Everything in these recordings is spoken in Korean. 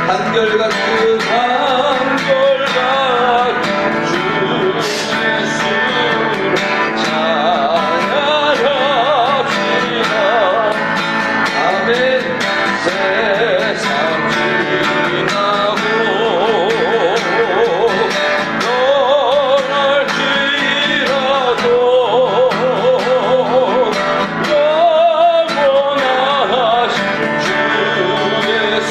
한결같은 한결같은 주 예수를 찬양합시다. 아멘. 세상 지나고 떠날지라도 영원하신 주 예수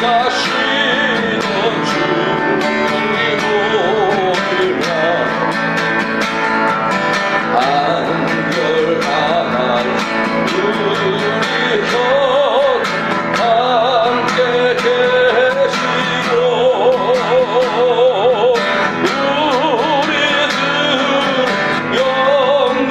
가시던 주님이라 한결같은 우리 곁 함께 계시고 우리들 영접하시고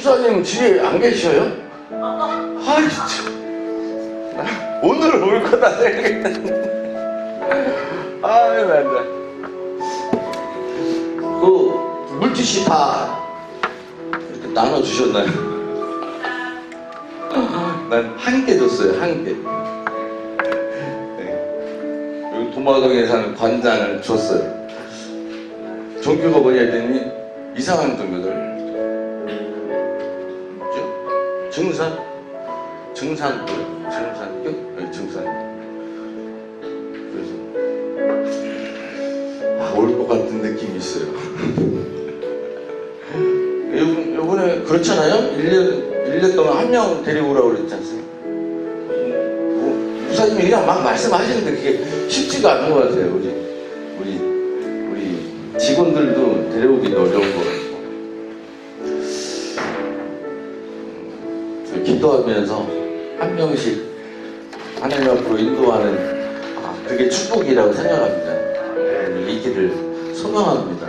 집사님 집에 안 계셔요? 아이 참. 오늘 올 거다 생각했는데. 아유 난다. 그 물티슈 다 이렇게 나눠 주셨나요? 난 한 개 줬어요, 한 개. 네. 여기 도마동에 사는 관장을 줬어요. 종교가 뭐냐 했더니 이상한 종교들. 뭐죠? 증산교? 네, 증산. 그래서 올 것 같은 느낌이 있어요. 요번에 그렇잖아요? 1년 동안 한 명 데리고 오라고 그랬지 않습니까? 부사님이 그냥 막 말씀하시는데 그게 쉽지가 않은 것 같아요. 우리 직원들도 데려오기 어려운 것 같고. 기도하면서 한 명씩 하나님 앞으로 인도하는 그게 축복이라고 생각합니다. 이 길을 소망합니다.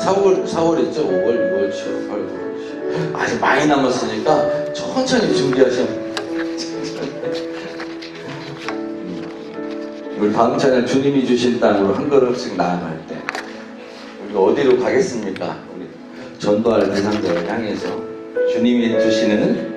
4월 있죠? 5월, 6월, 7월, 8월, 9월. 아직 많이 남았으니까 천천히 준비하시면. 우리 다음 차는 주님이 주신 땅으로 한 걸음씩 나아갈 때 우리가 어디로 가겠습니까? 우리 전도할 대상자를 향해서 주님이 주시는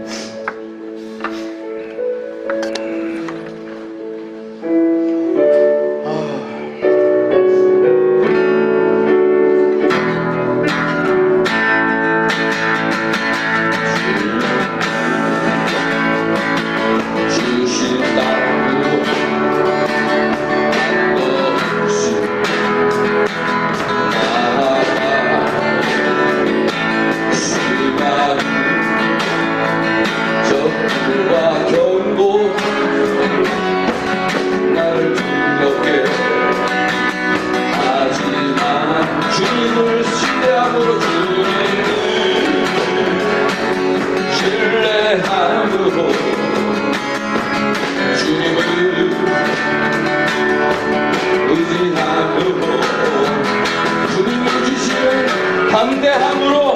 담대함으로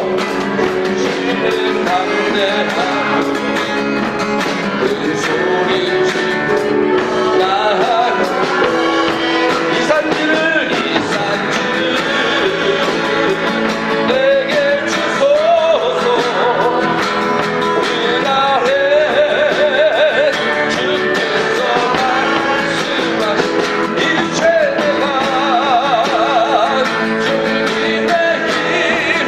주시는 담대함으로 큰 소리치고 나아가 이 산지를 내게 주소서 그날에 주께서 말씀하신 이 죄가 주님의 길을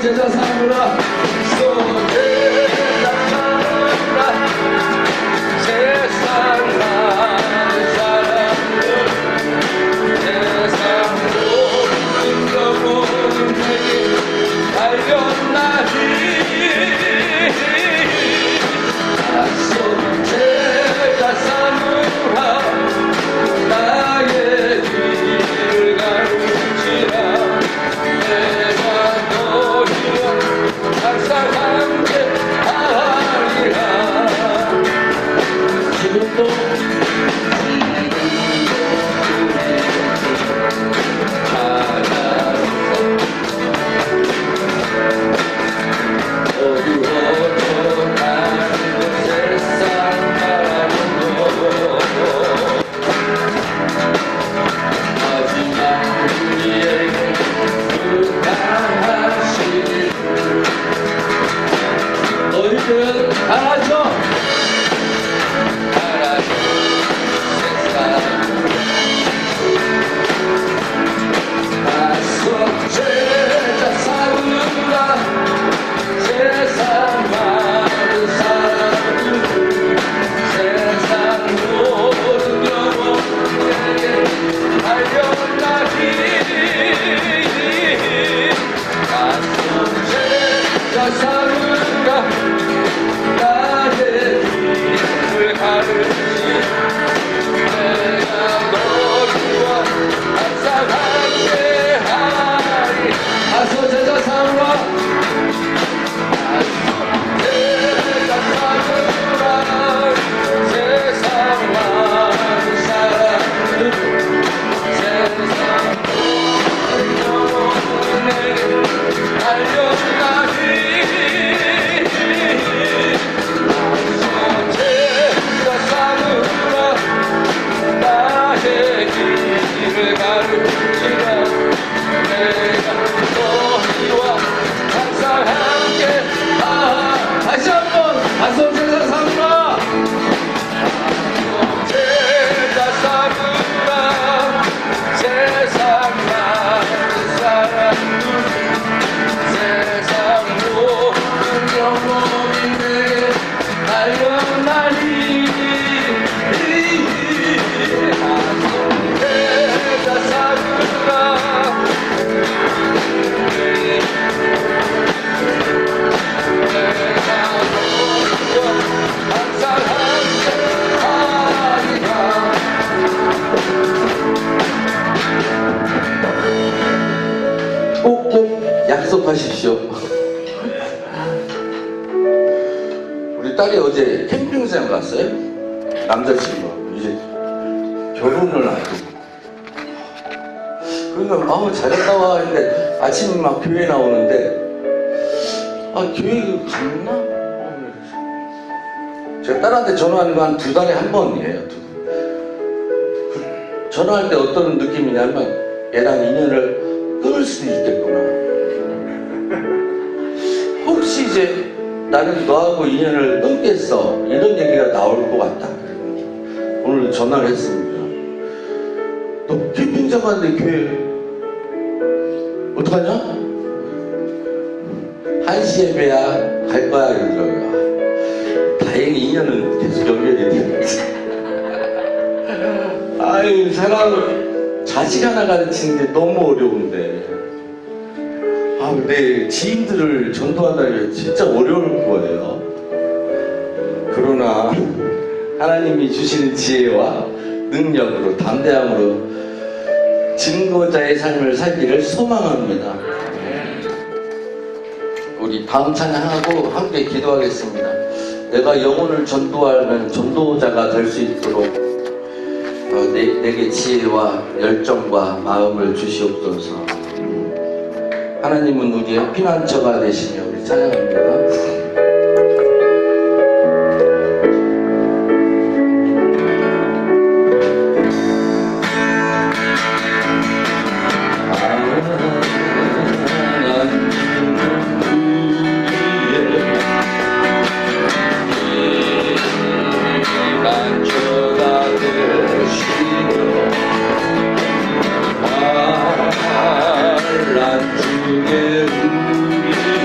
제자 삼으라 소제자 삼으라 세상 많은 사람들 세상 모든 영혼 내게 달려나니 소제자 삼으라 나의 길을 가르치라 내가 너희와 항상 함께 하리라 지금도 어두워져 가는 세상 바라보고 마지막 우리에게 부탁하시니 너희들은 알아줘 알아줘 세상 나서 제자 삼으라 세상 많은 사람들 세상 모든 영혼에게 달려나기 나서 제자 삼으라 나의 길을 가르치 내가 너희와 항상 함께하리 나서 제자 삼으라 제자 삼으라 세상 많은 사람들 세상 모든 영혼에게 달려나니 제자 삼으라 나의 길을 가르치라 내가 너희와 항상 함께 다시 한번 다섯 제자 삼으라 제자 삼으라 세상 많은 사람들 세상 모든 영혼이 내게 달려나니 제자 삼으라 내가 너희와 항상 함께하리라 꼭 약속하십시오. 우리 딸이 어제 캠핑장 갔어요. 남자친구 이제 결혼을 하고. 그러니까 아우 잘 갔다 와 했는데 아침에 막 교회 나오는데 교회 갔나? 제가 딸한테 전화하는 거 한 2달에 한 번이에요. 전화할 때 어떤 느낌이냐면 얘랑 인연을 끊을 수도 있겠구나. 혹시 이제 나는 너하고 인연을 끊겠어 이런 얘기가 나올 것 같다. 오늘 전화를 했습니다. 너 캠핑장 갔는데 교회 어떡하냐? 1시 예배야 갈 거야 이러더라고요. 다행히 인연은 계속 연결이 되는 거지. 아유 사람 자식 하나 가르치는 게 너무 어려운데 근데 지인들을 전도한다는 게 진짜 어려울 거예요. 그러나 하나님이 주시는 지혜와 능력으로 담대함으로 증거자의 삶을 살기를 소망합니다. 우리 다음 찬양하고 함께 기도하겠습니다. 내가 영혼을 전도하는 전도자가 될 수 있도록 내게 지혜와 열정과 마음을 주시옵소서. 하나님은 우리의 피난처가 되시며 우리 찬양합니다. 난 주의 우리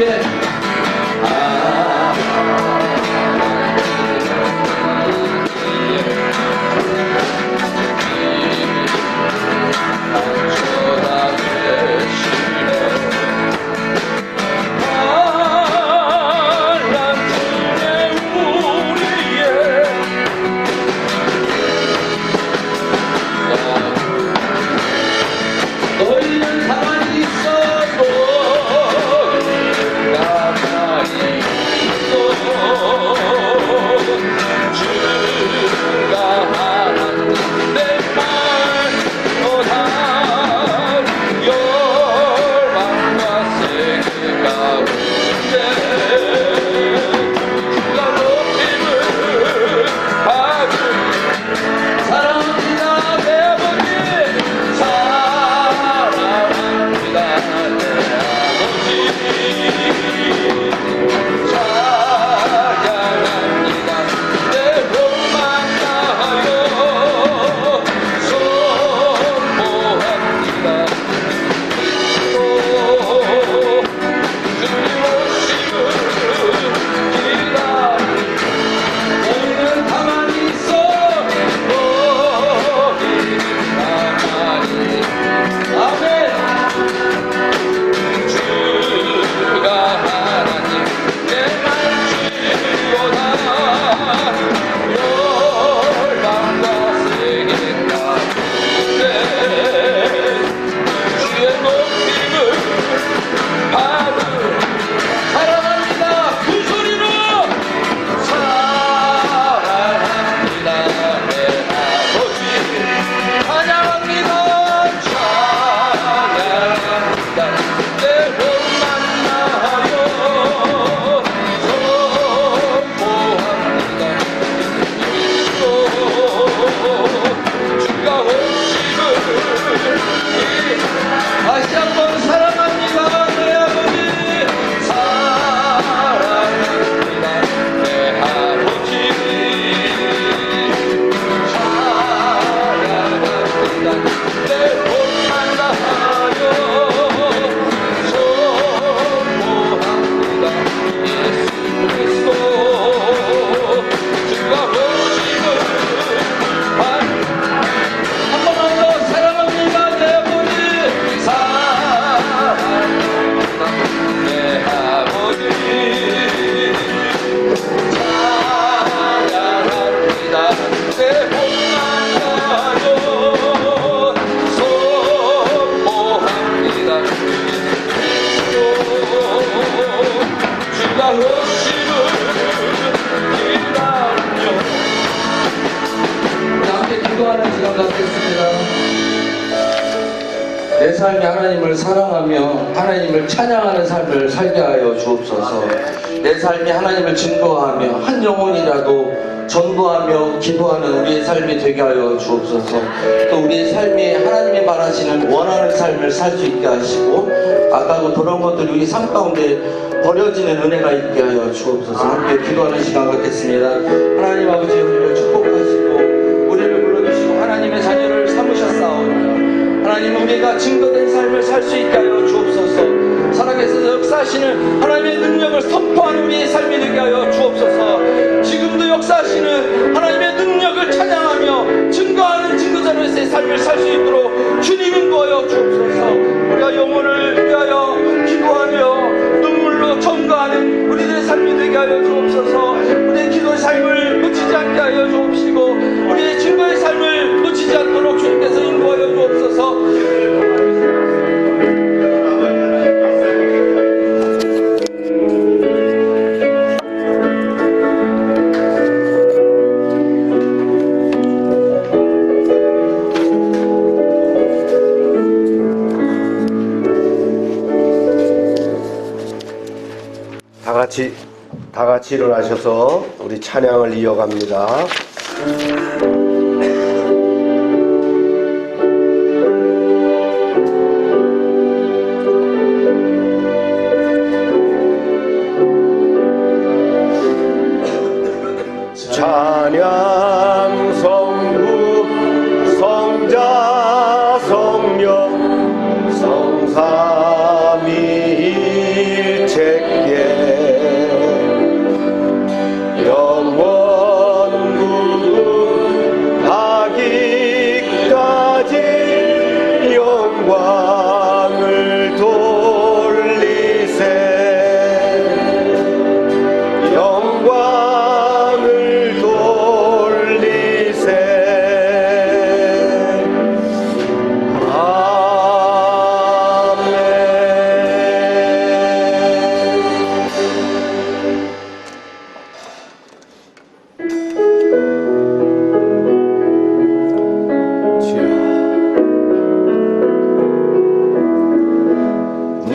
위해 너희는 가만히 있어도 가만히 있어 주가 하는 내말보다 열방과 세계 가운데 주가 높임을 받은 사랑합니다 내 아버지 사랑합니다 내 아버지 찬양합니다 내 몸만 다하여 선포합니다 주님 오심을 기다려 너희는 가만히 있어 너희는 가만히 아멘 주가 하나님 내말 주보다 열방과 세계 가운데 주의 높임을 받으 사랑합니다 그 소리로 사랑합니다 내 아버지 찬양합니다 찬양합니다 내 몸만 나하여 선포합니다 그리스도 주가 오심을 다시 한번 사랑합니다 내 아버지 사랑합니다 내 아버지 찬양합니다 내 몸만 다하여 선포합니다 예수 그리스도 주가 오심을 한 번만 더 사랑합니다 내 아버지 사랑합니다 내 아버지 찬양합니다 내 몸만 다하여 선포합니다 그리스도 주가 오심을 기다려 함께 기도하는 시간 갖겠습니다. 내 삶이 하나님을 사랑하며 하나님을 찬양하는 삶을 살게 하여 주옵소서. 내 삶이 하나님을 증거하며 한 영혼이라도 전도하며 기도하는 우리의 삶이 되게 하여 주옵소서. 또 우리의 삶이 하나님이 바라시는 원하는 삶을 살 수 있게 하시고 아까고 그런 것들이 우리 삶 가운데 버려지는 은혜가 있게 하여 주옵소서. 함께 기도하는 시간 갖겠습니다. 하나님 아버지 우리를 축복하시고 우리를 불러주시고 하나님의 자녀를 삼으셨사오며 하나님 우리가 증거된 삶을 살 수 있게 하여 주옵소서. 살아계셔서 역사하시는 하나님의 능력을 선포하는 우리의 삶이 되게 하여 주옵소서. 지금도 역사하시는 하나님의 능력을 찬양하며 증거하는 증거자로서의 삶을 살 수 있도록 주님 인도하여 주옵소서. 우리가 영혼을 위하여 기도하며 눈물로 전가하는 우리들의 삶이 되게 하여 주옵소서. 우리의 기도의 삶을 놓치지 않게 하여 주옵시고 우리의 증거의 삶을 놓치지 않도록 주님께서 인도하여 주옵소서. 다 같이 일어나셔서 우리 찬양을 이어갑니다. 찬양 성부 성자 성령 성삼위일체 새께 영원하기까지 영광을 돌리세 영광을 돌리세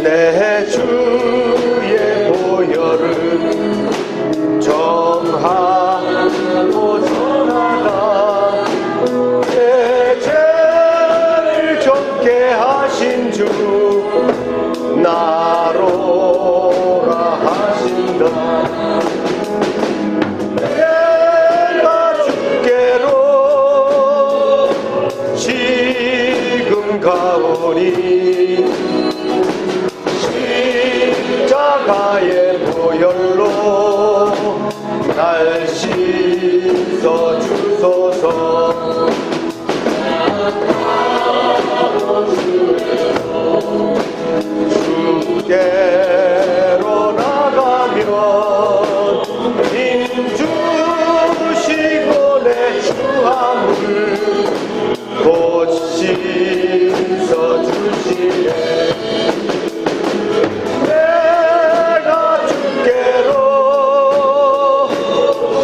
내 주의 보혈을 정하고 전하라 내 죄를 좁게 하신 주 나로라 하신다 내가 주께로 지금 가오니 십자가의 보혈로 날 씻어 주소서 주께로 나가면 인 주시고 내 주함을 곧 씻어 주시네 내가 주께로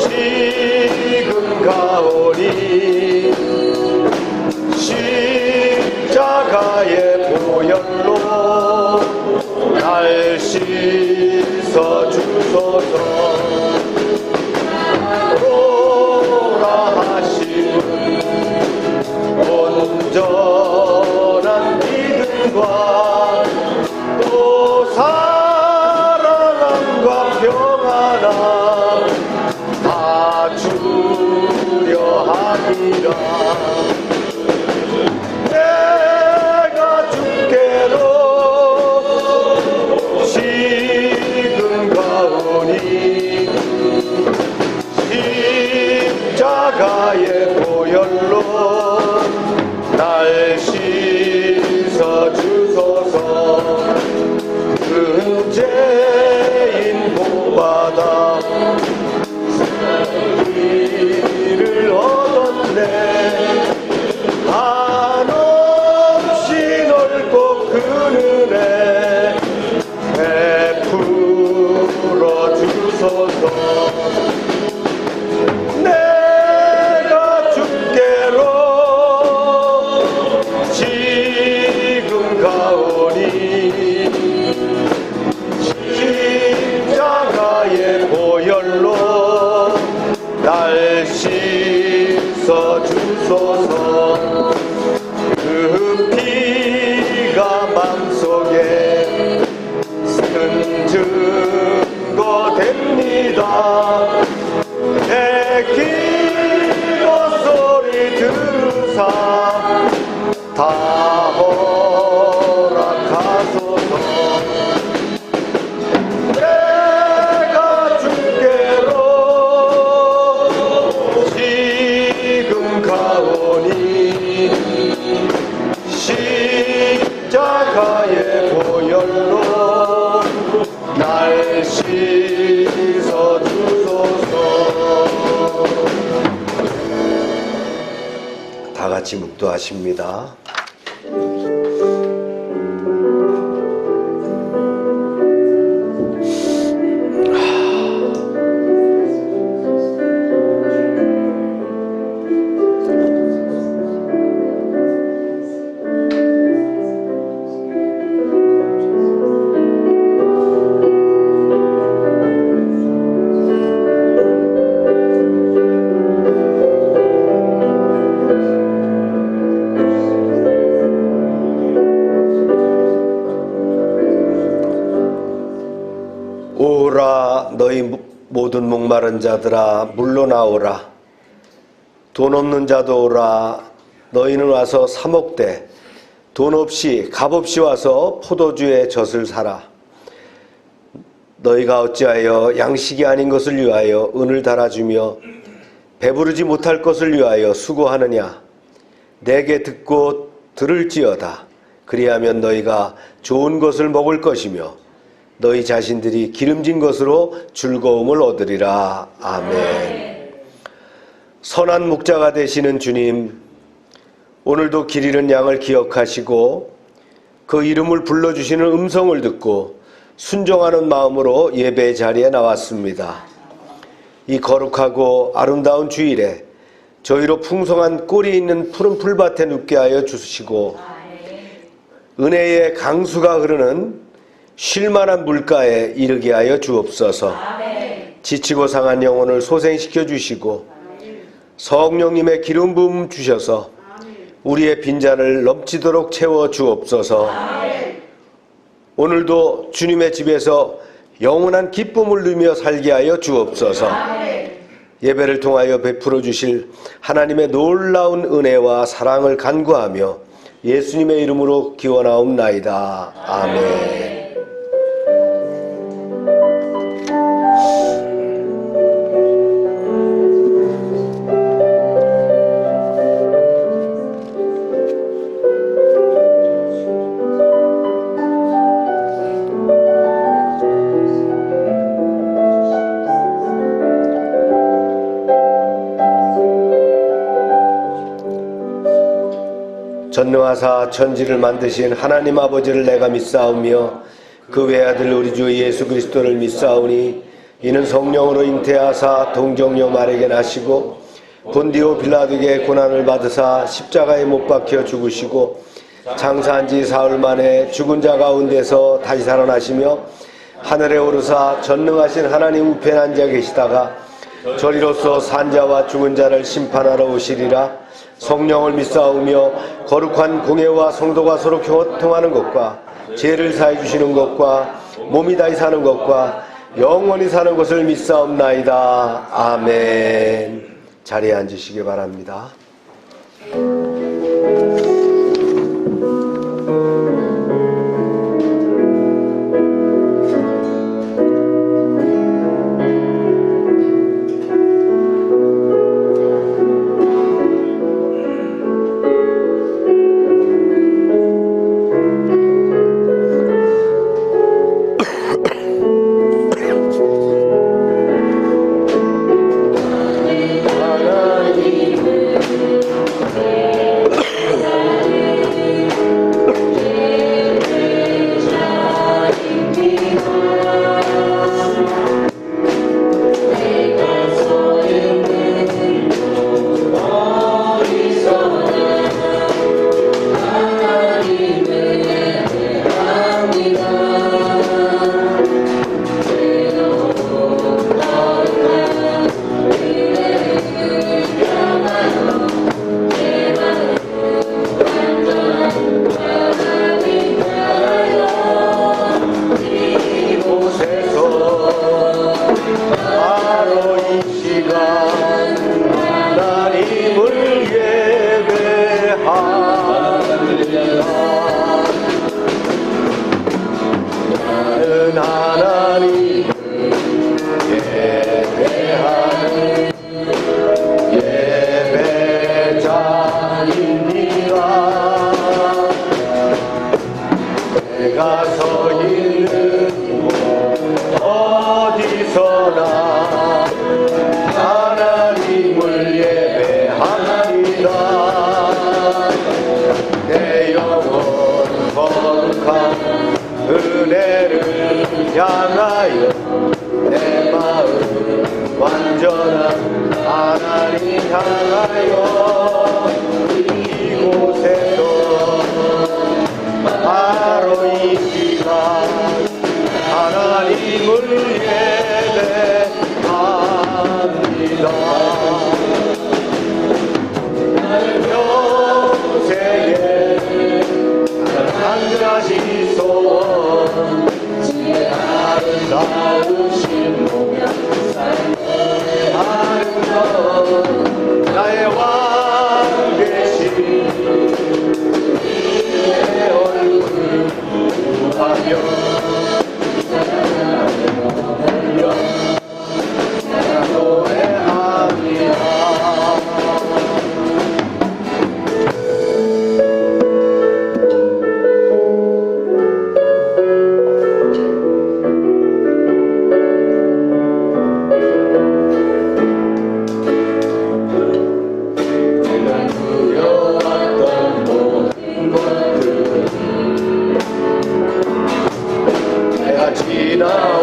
지금 가오니 십자가의 보혈로 날 씻어 주소서 오라 하심은 온전한 믿음과 또 사랑함과 평안함 다 주려 함이라 내가 주께로 지금 가오니 십자가의 보혈로 날 씻어 주소서 은죄인 복받아 이를 얻었네 한없이 넓고 큰 은혜 베풀어 주소서 내가 주께로 지금 가오니 십자가의 보혈로 날 씻어 주소서 그 피가 맘속에 큰 증거 됩니다 내 기도 소리 들으사 다 허락하소서 내가 주께로 지금 가오니 십자가의 보혈로 날 씻어 주소서 다 같이 묵도하십니다. 오라 너희 모든 목마른 자들아 물러나오라 돈 없는 자도 오라 너희는 와서 사 먹되 돈 없이 값없이 와서 포도주의 젖을 사라 너희가 어찌하여 양식이 아닌 것을 위하여 은을 달아주며 배부르지 못할 것을 위하여 수고하느냐. 내게 듣고 들을지어다. 그리하면 너희가 좋은 것을 먹을 것이며 너희 자신들이 기름진 것으로 즐거움을 얻으리라. 아멘. 선한 목자가 되시는 주님, 오늘도 길 잃은 양을 기억하시고 그 이름을 불러주시는 음성을 듣고 순종하는 마음으로 예배 자리에 나왔습니다. 이 거룩하고 아름다운 주일에 저희로 풍성한 꿀이 있는 푸른 풀밭에 눕게 하여 주시고 은혜의 강수가 흐르는 쉴만한 물가에 이르게 하여 주옵소서. 지치고 상한 영혼을 소생시켜 주시고 성령님의 기름 부음 주셔서 우리의 빈잔을 넘치도록 채워 주옵소서. 오늘도 주님의 집에서 영원한 기쁨을 누리며 살게 하여 주옵소서. 예배를 통하여 베풀어 주실 하나님의 놀라운 은혜와 사랑을 간구하며 예수님의 이름으로 기원하옵나이다. 아멘. 전능하사 천지를 만드신 하나님 아버지를 내가 믿사오며 그 외아들 우리 주 예수 그리스도를 믿사오니 이는 성령으로 잉태하사 동정녀 마리아에게 나시고 본디오 빌라도에게 고난을 받으사 십자가에 못 박혀 죽으시고 장사한 지 사흘 만에 죽은 자 가운데서 다시 살아나시며 하늘에 오르사 전능하신 하나님 우편에 앉아 계시다가 저리로서 산자와 죽은 자를 심판하러 오시리라. 성령을 믿사오며 거룩한 공예와 성도가 서로 교통하는 것과 죄를 사해 주시는 것과 몸이 다시 사는 것과 영원히 사는 것을 믿사옵나이다. 아멘. 자리에 앉으시기 바랍니다.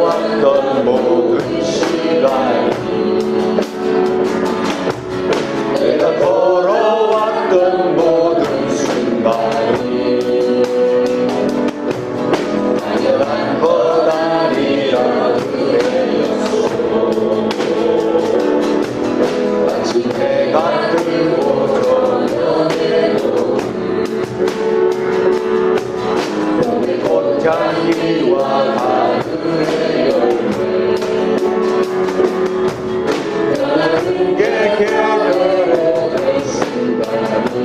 걸어왔던 모든 시간 내가 걸어왔던 모든 순간이 당연한 것 아니라 그래였어 마치 해가 뜨고 저녁에도 봄의 꽃향기와 하늘의 열매 변하는 게 계절의 순간이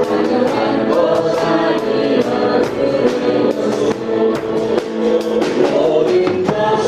당연한 것 아니라 그래서 모든 것이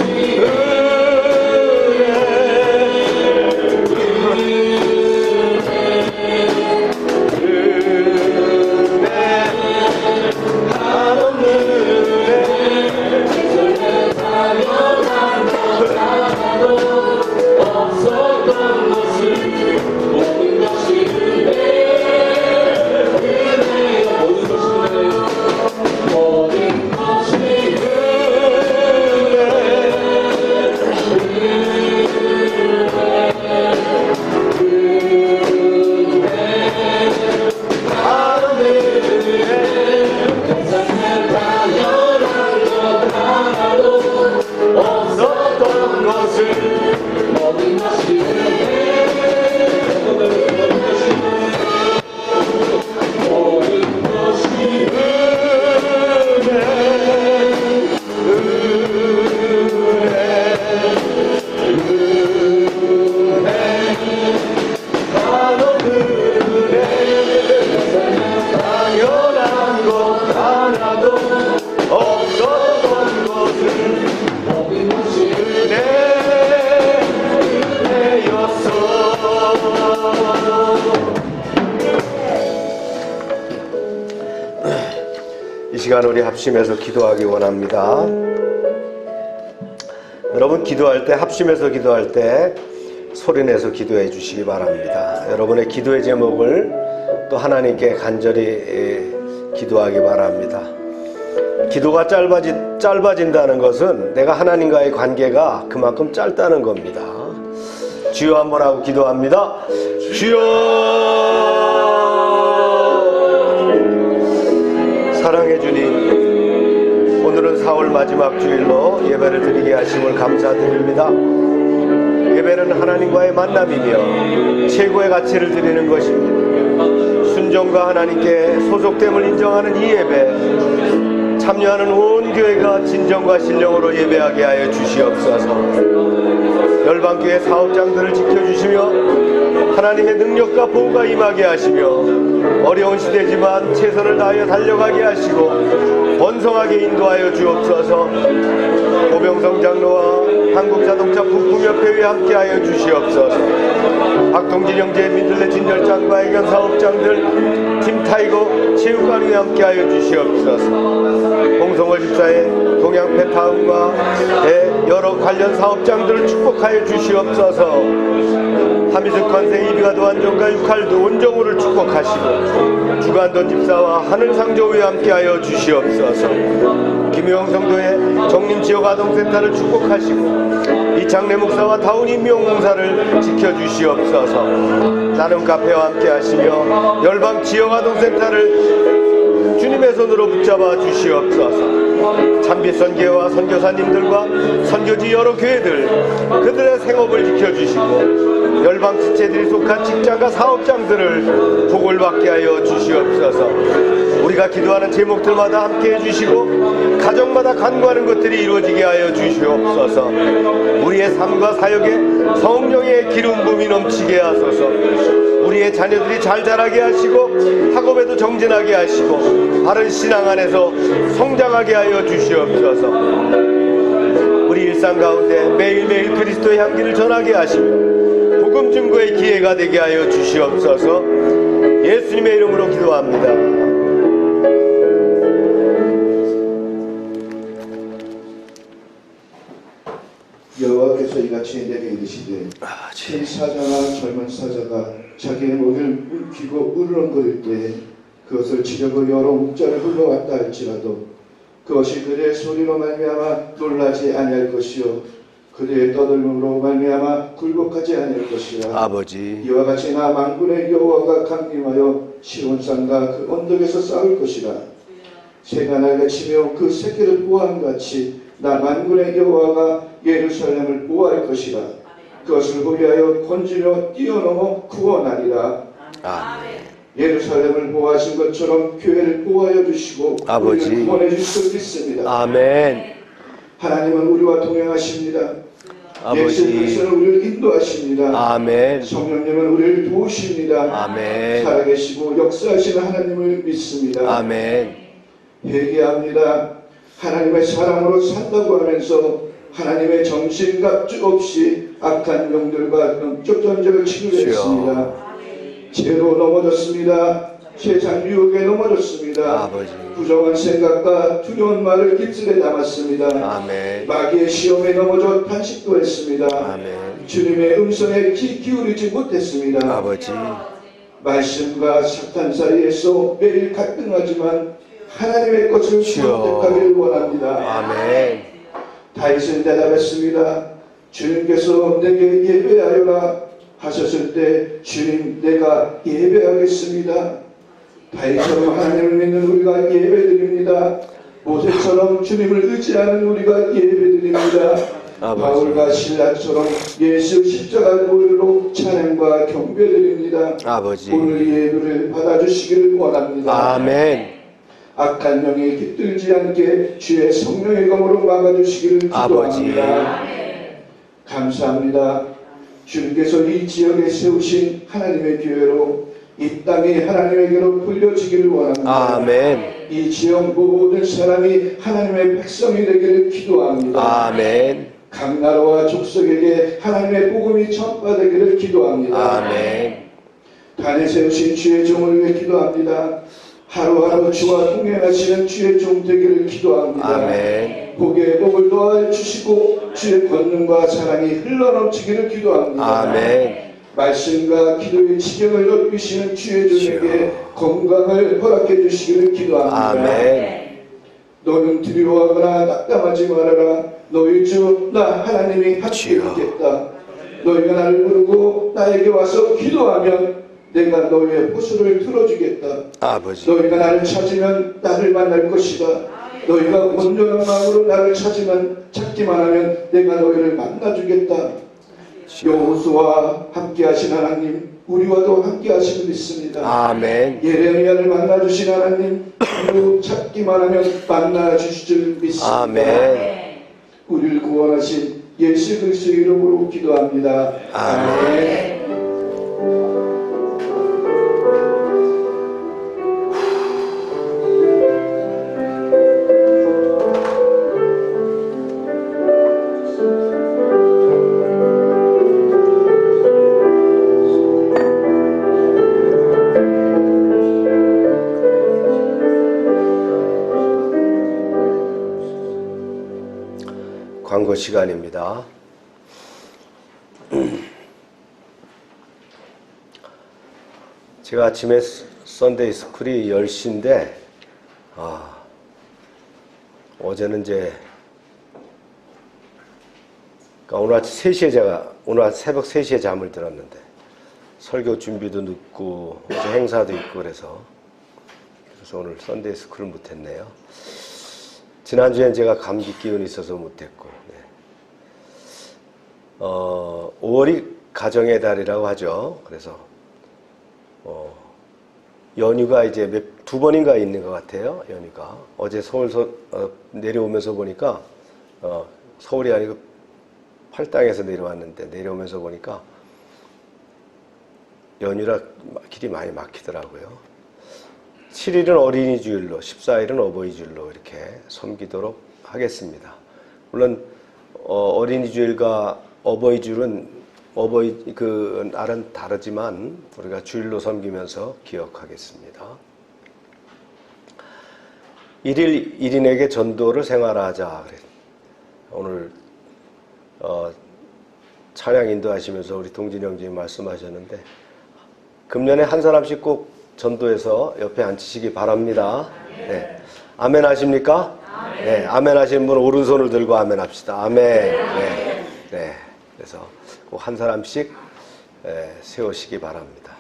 없었던 것을 모든 것이 모든 것이 당연한 것 하나도 없었던 것을 이 시간 우리 합심해서 기도하기 원합니다. 여러분 기도할 때 합심해서 기도할 때 소리내서 기도해 주시기 바랍니다. 여러분의 기도의 제목을 또 하나님께 간절히 기도하기 바랍니다. 기도가 짧아진다는 것은 내가 하나님과의 관계가 그만큼 짧다는 겁니다. 주여 한번 하고 기도합니다. 주여 사랑해 주님, 오늘은 4월 마지막 주일로 예배를 드리게 하심을 감사드립니다. 예배는 하나님과의 만남이며 최고의 가치를 드리는 것입니다. 순종과 하나님께 소속됨을 인정하는 이 예배, 참여하는 온 교회가 진정과 신령으로 예배하게 하여 주시옵소서. 열방교회 사업장들을 지켜주시며 하나님의 능력과 보호가 임하게 하시며 어려운 시대지만 최선을 다하여 달려가게 하시고 번성하게 인도하여 주옵소서. 고병성 장로와 한국자동차 부품협회에 함께하여 주시옵소서. 박동진 형제 민들레 진열장 과외견 사업장들 팀타이거 체육관에 함께하여 주시옵소서. 홍성월 집사의 동양패 타운과 여러 관련 사업장들을 축복하여 주시옵소서. 하미숙 컨세 이비가도 완전과 육할도 온정우를 축복하시고 주간돈 집사와 하늘상조에 함께하여 주시옵소서. 김효영 성도의 정림지역아동센터를 축복하시고 이창래 목사와 다운 임명공사를 지켜주시옵소서. 나눔 카페와 함께하시며 열방 지역아동센터를 주님의 손으로 붙잡아 주시옵소서. 참빛 선교와 선교사님들과 선교지 여러 교회들 그들의 생업을 지켜주시고 열방 지체들이 속한 직장과 사업장들을 복을 받게 하여 주시옵소서. 우리가 기도하는 제목들마다 함께 해주시고 가정마다 간구하는 것들이 이루어지게 하여 주시옵소서. 우리의 삶과 사역에 성령의 기름 부음이 넘치게 하소서. 우리의 자녀들이 잘 자라게 하시고 학업에도 정진하게 하시고 바른 신앙 안에서 성장하게 하여 주시옵소서. 우리 일상 가운데 매일매일 그리스도의 향기를 전하게 하시며 복음 증거의 기회가 되게 하여 주시옵소서. 예수님의 이름으로 기도합니다. 여호와께서 이같이 내게 이르시되 큰 사자나 젊은 사자가 자기의 목을 울키고 으르렁거릴 때에 그것을 치려고 여러 옥자를 흘러왔다 할지라도 그것이 그들의 소리로 말미암아 놀라지 아니할 것이요 그들의 떠들음으로 말미암아 굴복하지 아니할 것이라. 아버지, 이와 같이 나 만군의 여호와가 강림하여 시온산과 그 언덕에서 싸울 것이라. 새가 날개치며 그 새끼를 보호함같이 나 만군의 여호와가 예루살렘을 보호할 것이라. 그것을 보위하여 건지며 뛰어넘어 구원하리라. 아멘. 예루살렘을 보호하신 것처럼 교회를 보호하여 주시고 아버지. 우리를 구원해 주실 줄 믿습니다. 아멘. 하나님은 우리와 동행하십니다. 아버지. 예수 그리스도는 우리를 인도하십니다. 아멘. 성령님은 우리를 도우십니다. 아멘. 살아계시고 역사하시는 하나님을 믿습니다. 아멘. 회개합니다. 하나님의 사랑으로 산다고 하면서 하나님의 정신갑주 없이 악한 영들과 영적 전쟁을 치르려 했습니다. 죄로 넘어졌습니다. 세상 유혹에 넘어졌습니다. 아버지. 부정한 생각과 두려운 말을 깃들에 담았습니다. 아멘. 마귀의 시험에 넘어져 탄식도 했습니다. 아멘. 주님의 음성에 귀 기울이지 못했습니다. 아버지. 말씀과 사탄 사이에서 매일 갈등하지만 하나님의 것을 주여. 선택하기를 원합니다. 아멘. 다윗은 대답했습니다. 주님께서 내게 예배하여라 하셨을 때 주님 내가 예배하겠습니다. 다윗처럼 하나님을 믿는 우리가 예배드립니다. 모세처럼 주님을 의지하는 우리가 예배드립니다. 아버지. 바울과 신라처럼 예수 십자가 보혈로 찬양과 경배드립니다. 아버지. 오늘 이 예배를 받아주시기를 원합니다. 아멘. 악한 영에 깃들지 않게 주의 성령의 검으로 막아주시기를 아버지. 기도합니다. 감사합니다. 주님께서 이 지역에 세우신 하나님의 교회로 이 땅이 하나님에게로 불려지기를 원합니다. 아멘. 이 지역 모든 사람이 하나님의 백성이 되기를 기도합니다. 아멘. 각 나라와 족속에게 하나님의 복음이 전파되기를 기도합니다. 아멘. 단에 세우신 주의 종을 위해 기도합니다. 하루하루 주와 동행하시는 주의 종 되기를 기도합니다. 아멘. 복의 복을 더하여 주시고 주의 권능과 사랑이 흘러넘치기를 기도합니다. 아멘. 말씀과 기도의 지경을 넓히시는 주의 종에게 건강을 허락해 주시기를 기도합니다. 아멘. 너는 두려워하거나 낙담하지 말아라. 너희 주 나 하나님이 함께 주여. 있겠다. 너희가 나를 부르고 나에게 와서 기도하면 내가 너희의 호소를 들어주겠다. 아버지. 너희가 나를 찾으면 나를 만날 것이다. 너희가 온전한 마음으로 나를 찾기만 하면 내가 너희를 만나주겠다. 여호수아와 함께하신 하나님, 우리와도 함께하심을 믿습니다. 아멘. 예레미야를 만나주신 하나님, 우리도 찾기만 하면 만나주실 줄 믿습니다. 아멘. 우리를 구원하신 예수 그리스도의 이름으로 기도합니다. 아멘. 광고 시간입니다. 제가 아침에 썬데이 스쿨이 10시인데 어제는 이제 그러니까 오늘 아침 3시에 오늘 새벽 3시에 잠을 들었는데 설교 준비도 늦고 어제 행사도 있고 그래서 오늘 썬데이 스쿨을 못했네요. 지난주엔 제가 감기 기운이 있어서 못했고 5월이 가정의 달이라고 하죠. 그래서 연휴가 이제 2번인가 있는 것 같아요. 연휴가 어제 서울 내려오면서 보니까 서울이 아니고 팔당에서 내려왔는데 내려오면서 보니까 연휴라 길이 많이 막히더라고요. 7일은 어린이 주일로, 14일은 어버이 주일로 이렇게 섬기도록 하겠습니다. 물론 어린이 주일과 어버이 주일은 그 날은 다르지만 우리가 주일로 섬기면서 기억하겠습니다. 1일 1인에게 전도를 생활하자. 오늘 찬양 인도하시면서 우리 동진 형님이 말씀하셨는데 금년에 한 사람씩 꼭 전도해서 옆에 앉히시기 바랍니다. 네. 아멘 하십니까? 네, 아멘 하시는 분은 오른손을 들고 아멘 합시다. 아멘. 네, 네. 그래서 꼭 한 사람씩 세우시기 바랍니다.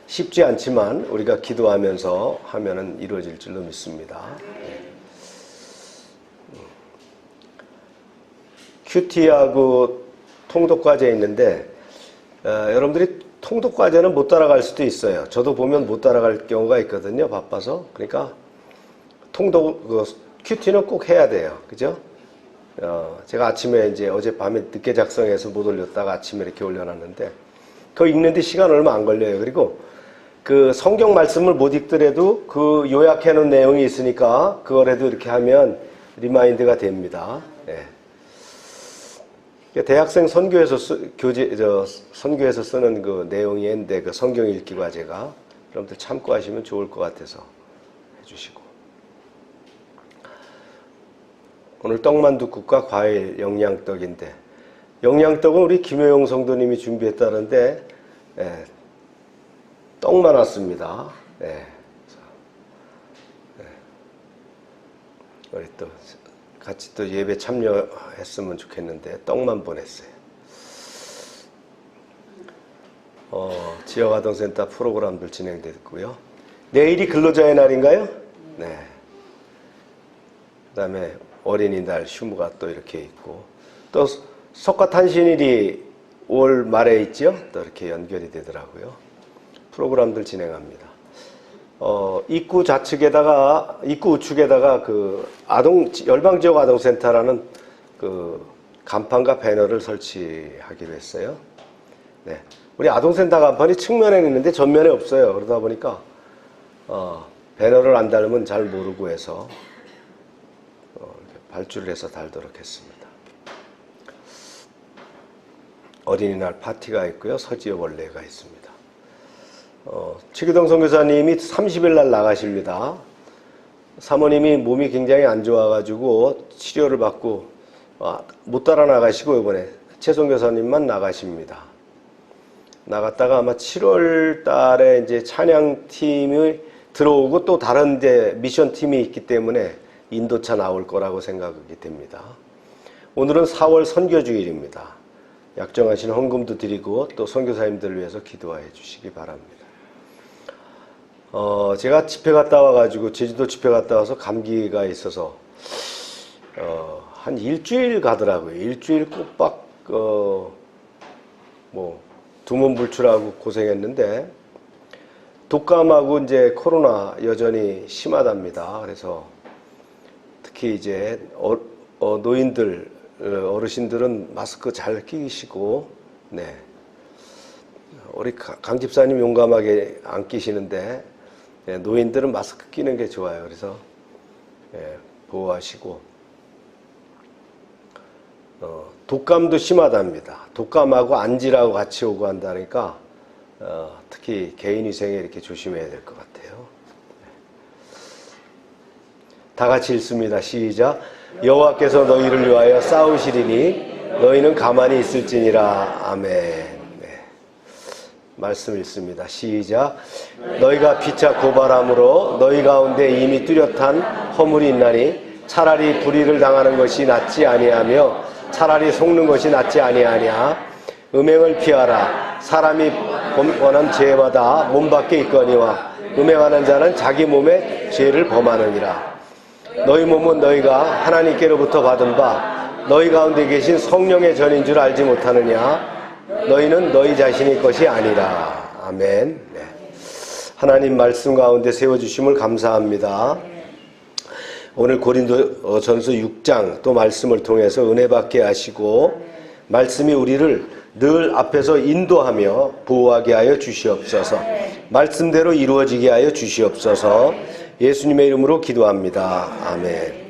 쉽지 않지만 우리가 기도하면서 하면은 이루어질 줄로 믿습니다. 네. 큐티하고 통독과제 있는데 여러분들이 통독과제는 못 따라갈 수도 있어요. 저도 보면 못 따라갈 경우가 있거든요. 바빠서. 그러니까 큐티는 꼭 해야 돼요. 그죠? 제가 아침에 이제 어젯밤에 늦게 작성해서 못 올렸다가 아침에 이렇게 올려놨는데 그거 읽는데 시간 얼마 안 걸려요. 그리고 그 성경 말씀을 못 읽더라도 그 요약해 놓은 내용이 있으니까 그거라도 이렇게 하면 리마인드가 됩니다. 예. 대학생 선교에서 선교에서 쓰는 그 내용인데 그 성경 읽기 과제가 여러분들 참고하시면 좋을 것 같아서 해주시고 오늘 떡만둣국과 과일 영양떡인데 영양떡은 우리 김효영 성도님이 준비했다는데 떡만 왔습니다. 우리 또 같이 또 예배 참여했으면 좋겠는데 떡만 보냈어요. 지역아동센터 프로그램들 진행됐고요. 내일이 근로자의 날인가요? 네. 그 다음에 어린이날 휴무가 또 이렇게 있고 또 석가탄신일이 5월 말에 있죠? 또 이렇게 연결이 되더라고요. 프로그램들 진행합니다. 입구 우측에다가 그 열방지역 아동센터라는 그 간판과 배너를 설치하기로 했어요. 네. 우리 아동센터 간판이 측면에 있는데 전면에 없어요. 그러다 보니까, 배너를 안 달면 잘 모르고 해서, 이렇게 발주를 해서 달도록 했습니다. 어린이날 파티가 있고요. 서지어 원래가 있습니다. 최기동 선교사님이 30일 날 나가십니다. 사모님이 몸이 굉장히 안 좋아가지고 치료를 받고 못 따라 나가시고 이번에 최 선교사님만 나가십니다. 나갔다가 아마 7월 달에 이제 찬양팀이 들어오고 또 다른 데 미션팀이 있기 때문에 인도차 나올 거라고 생각이 됩니다. 오늘은 4월 선교주일입니다. 약정하신 헌금도 드리고 또 선교사님들을 위해서 기도해 주시기 바랍니다. 제가 집회 갔다 와가지고 제주도 집회 갔다 와서 감기가 있어서 한 일주일 가더라고요. 일주일 꼬박 두문불출하고 고생했는데 독감하고 이제 코로나 여전히 심하답니다. 그래서 특히 이제 노인들 어르신들은 마스크 잘 끼시고 네. 우리 강 집사님 용감하게 안 끼시는데 노인들은 마스크 끼는 게 좋아요. 그래서 보호하시고 독감도 심하답니다. 독감하고 안지라고 같이 오고 한다니까 특히 개인위생에 이렇게 조심해야 될 것 같아요. 다 같이 읽습니다. 시작. 여호와께서 너희를 위하여 싸우시리니 너희는 가만히 있을지니라. 아멘. 말씀 읽습니다. 시작. 너희가 피차 고발함으로 너희 가운데 이미 뚜렷한 허물이 있나니 차라리 불의를 당하는 것이 낫지 아니하며 차라리 속는 것이 낫지 아니하냐. 음행을 피하라. 사람이 범한 죄마다 몸 밖에 있거니와 음행하는 자는 자기 몸에 죄를 범하느니라. 너희 몸은 너희가 하나님께로부터 받은 바 너희 가운데 계신 성령의 전인 줄 알지 못하느냐. 너희는 너희 자신의 것이 아니라. 아멘. 네. 하나님 말씀 가운데 세워주심을 감사합니다. 오늘 고린도 전서 6장 또 말씀을 통해서 은혜 받게 하시고 말씀이 우리를 늘 앞에서 인도하며 보호하게 하여 주시옵소서. 말씀대로 이루어지게 하여 주시옵소서. 예수님의 이름으로 기도합니다. 아멘.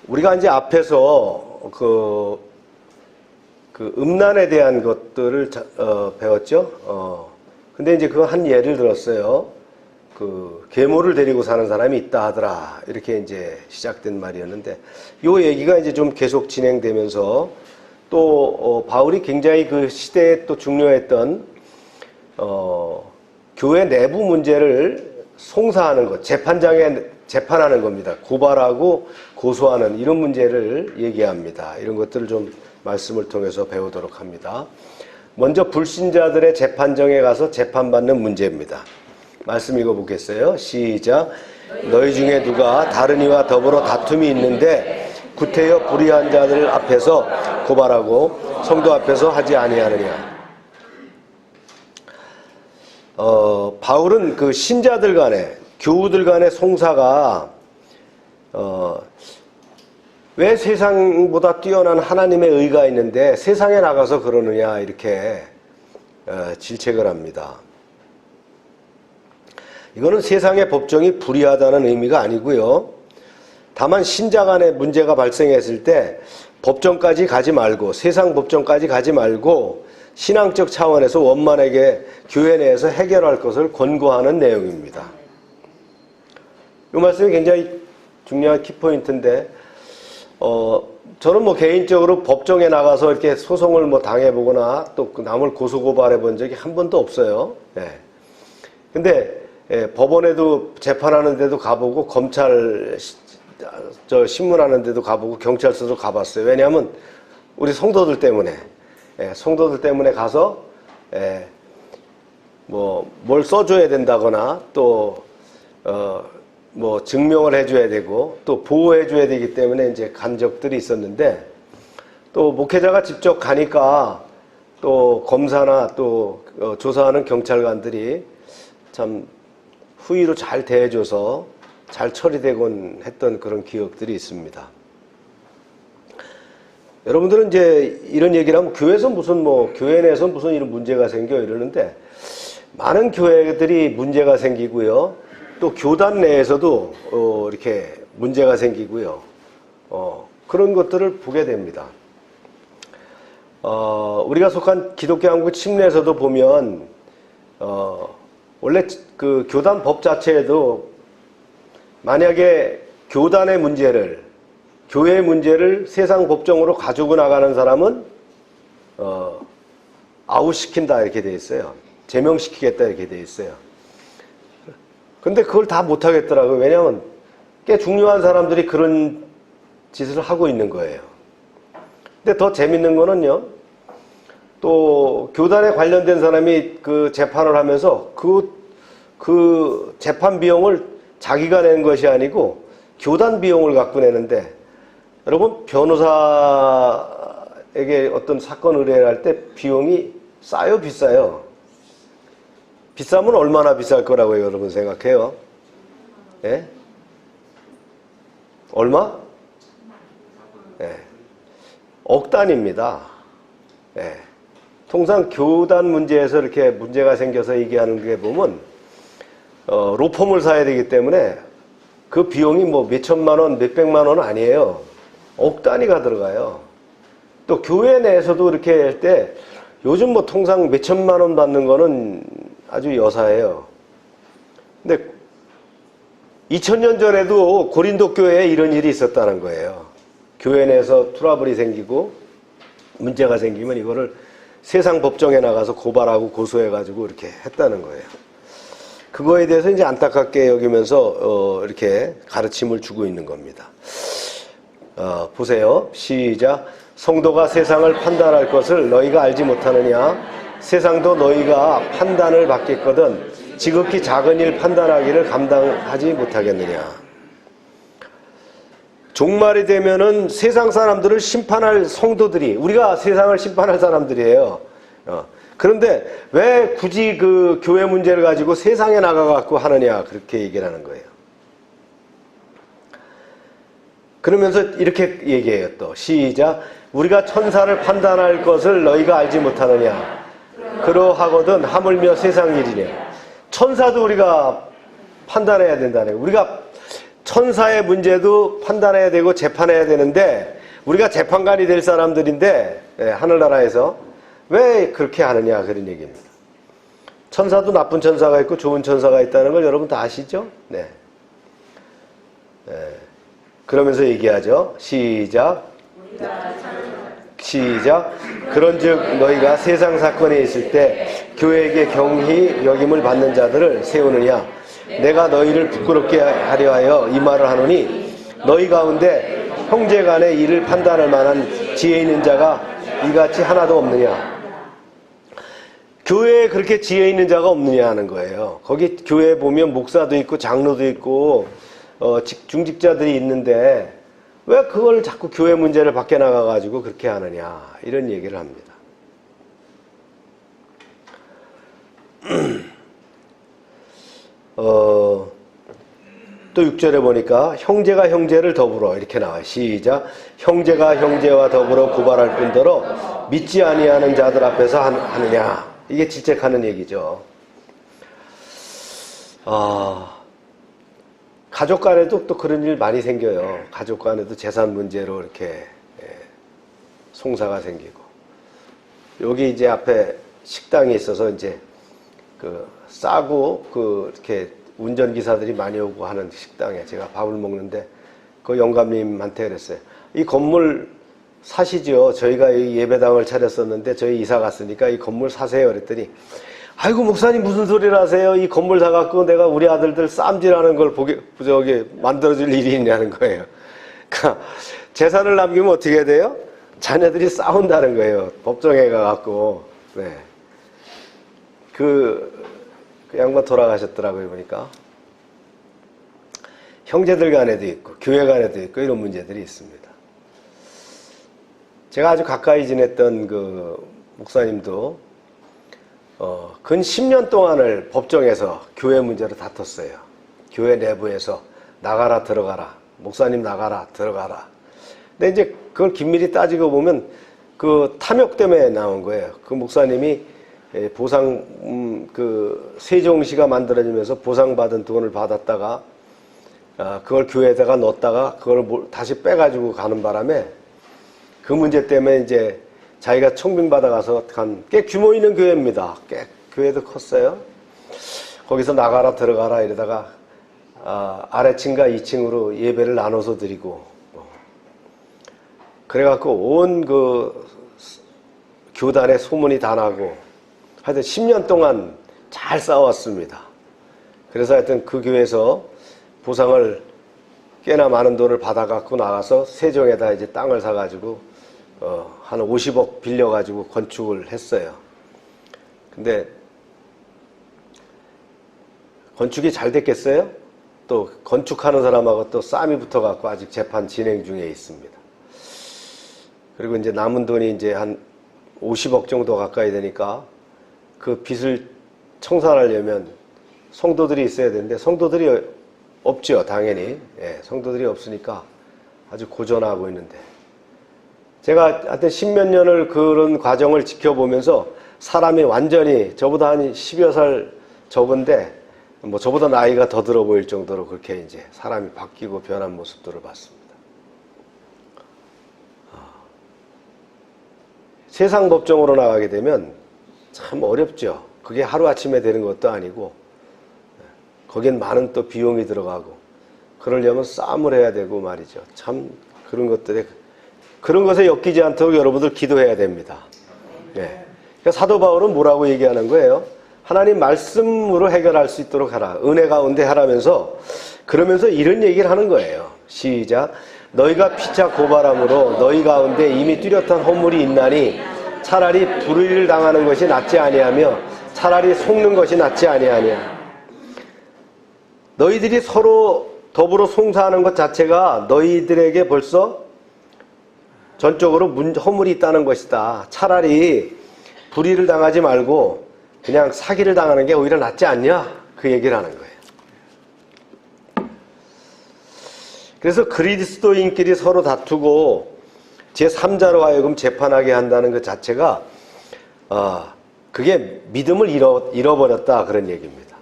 우리가 이제 앞에서 그 음란에 대한 것들을 배웠죠. 근데 이제 그거 한 예를 들었어요. 그 계모를 데리고 사는 사람이 있다 하더라. 이렇게 이제 시작된 말이었는데, 요 얘기가 이제 좀 계속 진행되면서 또 바울이 굉장히 그 시대에 또 중요했던 교회 내부 문제를 송사하는 것, 재판장에 재판하는 겁니다. 고발하고 고소하는 이런 문제를 얘기합니다. 이런 것들을 좀 말씀을 통해서 배우도록 합니다. 먼저 불신자들의 재판정에 가서 재판받는 문제입니다. 말씀 읽어보겠어요. 시작. 너희 중에 누가 다른 이와 더불어 다툼이 있는데 구태여 불의한 자들 앞에서 고발하고 성도 앞에서 하지 아니하느냐. 바울은 그 신자들 간에, 교우들 간의 송사가 왜 세상보다 뛰어난 하나님의 의가 있는데 세상에 나가서 그러느냐 이렇게 질책을 합니다. 이거는 세상의 법정이 불의하다는 의미가 아니고요. 다만 신자 간에 문제가 발생했을 때 법정까지 가지 말고, 세상 법정까지 가지 말고 신앙적 차원에서 원만하게 교회 내에서 해결할 것을 권고하는 내용입니다. 이 말씀이 굉장히 중요한 키포인트인데, 저는 뭐 개인적으로 법정에 나가서 이렇게 소송을 뭐 당해보거나 또 남을 고소고발해 본 적이 한 번도 없어요. 예. 근데 법원에도 재판하는 데도 가보고, 검찰 신문하는 데도 가보고, 경찰서도 가봤어요. 왜냐하면 우리 성도들 때문에, 성도들 때문에 가서 뭐 뭘 써줘야 된다거나 또 뭐 증명을 해줘야 되고 또 보호해줘야 되기 때문에 이제 간 적들이 있었는데, 또 목회자가 직접 가니까 또 검사나 또 조사하는 경찰관들이 참 후위로 잘 대해줘서 잘 처리되곤 했던 그런 기억들이 있습니다. 여러분들은 이제 이런 얘기를 하면 교회에서 무슨 교회 내에서 무슨 이런 문제가 생겨 이러는데, 많은 교회들이 문제가 생기고요. 또 교단 내에서도 이렇게 문제가 생기고요. 그런 것들을 보게 됩니다. 우리가 속한 기독교 한국 침례에서도 보면 원래 그 교단 법 자체에도 만약에 교단의 문제를, 교회의 문제를 세상 법정으로 가지고 나가는 사람은 아웃시킨다 이렇게 돼 있어요. 제명시키겠다 이렇게 돼 있어요. 근데 그걸 다 못하겠더라고요. 왜냐하면 꽤 중요한 사람들이 그런 짓을 하고 있는 거예요. 근데 더 재밌는 거는요, 또 교단에 관련된 사람이 그 재판을 하면서 그 재판 비용을 자기가 낸 것이 아니고 교단 비용을 갖고 내는데, 여러분 변호사에게 어떤 사건 의뢰를 할 때 비용이 싸요, 비싸요? 비싸면 얼마나 비쌀 거라고 여러분 생각해요? 예? 얼마? 예. 억 단위입니다. 예. 통상 교단 문제에서 이렇게 문제가 생겨서 얘기하는 게 보면 로펌을 사야 되기 때문에 그 비용이 뭐 몇천만 원, 몇백만 원은 아니에요. 억 단위가 들어가요. 또 교회 내에서도 이렇게 할 때 요즘 뭐 통상 몇천만 원 받는 거는 아주 여사예요. 근데 2000년 전에도 고린도 교회에 이런 일이 있었다는 거예요. 교회 내에서 트러블이 생기고 문제가 생기면 이거를 세상 법정에 나가서 고발하고 고소해가지고 이렇게 했다는 거예요. 그거에 대해서 이제 안타깝게 여기면서 이렇게 가르침을 주고 있는 겁니다. 보세요. 시작. 성도가 세상을 판단할 것을 너희가 알지 못하느냐? 세상도 너희가 판단을 받겠거든 지극히 작은 일 판단하기를 감당하지 못하겠느냐? 종말이 되면은 세상 사람들을 심판할 성도들이, 우리가 세상을 심판할 사람들이에요. 그런데 왜 굳이 그 교회 문제를 가지고 세상에 나가갖고 하느냐, 그렇게 얘기를 하는 거예요. 그러면서 이렇게 얘기해요. 또 시작. 우리가 천사를 판단할 것을 너희가 알지 못하느냐? 그러하거든 하물며 세상 일이냐? 천사도 우리가 판단해야 된다는 거예요. 우리가 천사의 문제도 판단해야 되고 재판해야 되는데, 우리가 재판관이 될 사람들인데 하늘나라에서 왜 그렇게 하느냐, 그런 얘기입니다. 천사도 나쁜 천사가 있고 좋은 천사가 있다는 걸 여러분 다 아시죠? 네. 그러면서 얘기하죠. 시작. 시작. 그런즉 너희가 세상 사건에 있을 때 교회에게 경히 여김을 받는 자들을 세우느냐. 내가 너희를 부끄럽게 하려 하여 이 말을 하노니 너희 가운데 형제 간의 일을 판단할 만한 지혜 있는 자가 이같이 하나도 없느냐. 교회에 그렇게 지혜 있는 자가 없느냐 하는 거예요. 거기 교회에 보면 목사도 있고 장로도 있고 중직자들이 있는데 왜 그걸 자꾸 교회 문제를 밖에 나가가지고 그렇게 하느냐, 이런 얘기를 합니다. 또 6절에 보니까 형제가 형제를 더불어 이렇게 나와요. 시작. 형제가 형제와 더불어 고발할 뿐더러 믿지 아니하는 자들 앞에서 하느냐. 이게 질책하는 얘기죠. 가족 간에도 또 그런 일 많이 생겨요. 가족 간에도 재산 문제로 이렇게 송사가 생기고. 여기 이제 앞에 식당이 있어서 이제 싸고 이렇게 운전기사들이 많이 오고 하는 식당에 제가 밥을 먹는데 그 영감님한테 그랬어요. 이 건물 사시죠. 저희가 이 예배당을 차렸었는데 저희 이사 갔으니까 이 건물 사세요. 그랬더니 아이고 목사님 무슨 소리를 하세요. 이 건물 사갖고 내가 우리 아들들 쌈질하는 걸 만들어줄 일이 있냐는 거예요. 그러니까 재산을 남기면 어떻게 해야 돼요? 자녀들이 싸운다는 거예요. 법정에 가갖고. 네. 그 양반 돌아가셨더라고요. 보니까 형제들 간에도 있고 교회 간에도 있고 이런 문제들이 있습니다. 제가 아주 가까이 지냈던 그 목사님도 근 10년 동안을 법정에서 교회 문제로 다퉜어요. 교회 내부에서 나가라 들어가라, 목사님 나가라 들어가라. 근데 이제 그걸 긴밀히 따지고 보면 그 탐욕 때문에 나온 거예요. 그 목사님이 보상 세종시가 만들어지면서 보상받은 돈을 받았다가 그걸 교회에다가 넣었다가 그걸 다시 빼가지고 가는 바람에 그 문제 때문에 이제 자기가 청빙받아가서 꽤 규모 있는 교회입니다. 꽤 교회도 컸어요. 거기서 나가라 들어가라 이러다가 아래층과 2층으로 예배를 나눠서 드리고 그래갖고 온 그 교단에 소문이 다 나고 하여튼 10년 동안 잘 싸웠습니다. 그래서 하여튼 그 교회에서 보상을 꽤나 많은 돈을 받아갖고 나가서 세종에다 이제 땅을 사가지고 한 50억 빌려가지고 건축을 했어요. 근데 건축이 잘 됐겠어요? 또 건축하는 사람하고 또 싸움이 붙어갖고 아직 재판 진행 중에 있습니다. 그리고 이제 남은 돈이 이제 한 50억 정도 가까이 되니까 그 빚을 청산하려면 성도들이 있어야 되는데 성도들이 없죠, 당연히. 예, 성도들이 없으니까 아주 고전하고 있는데 제가 하여튼 10몇 년을 그런 과정을 지켜보면서 사람이 완전히 저보다 한 10여 살 적은데 뭐 저보다 나이가 더 들어 보일 정도로 그렇게 이제 사람이 바뀌고 변한 모습들을 봤습니다. 세상 법정으로 나가게 되면 참 어렵죠. 그게 하루아침에 되는 것도 아니고 거긴 많은 또 비용이 들어가고 그러려면 싸움을 해야 되고 말이죠. 참 그런 것에 엮이지 않도록 여러분들 기도해야 됩니다. 네. 그러니까 사도 바울은 뭐라고 얘기하는 거예요? 하나님 말씀으로 해결할 수 있도록 하라. 은혜 가운데 하라면서 그러면서 이런 얘기를 하는 거예요. 시작. 너희가 피차 고발함으로 너희 가운데 이미 뚜렷한 허물이 있나니 차라리 불의를 당하는 것이 낫지 아니하며 차라리 속는 것이 낫지 아니하냐. 너희들이 서로 더불어 송사하는 것 자체가 너희들에게 벌써 전적으로 허물이 있다는 것이다. 차라리 불의를 당하지 말고 그냥 사기를 당하는 게 오히려 낫지 않냐? 그 얘기를 하는 거예요. 그래서 그리스도인끼리 서로 다투고 제3자로 하여금 재판하게 한다는 것 자체가 그게 믿음을 잃어버렸다 그런 얘기입니다.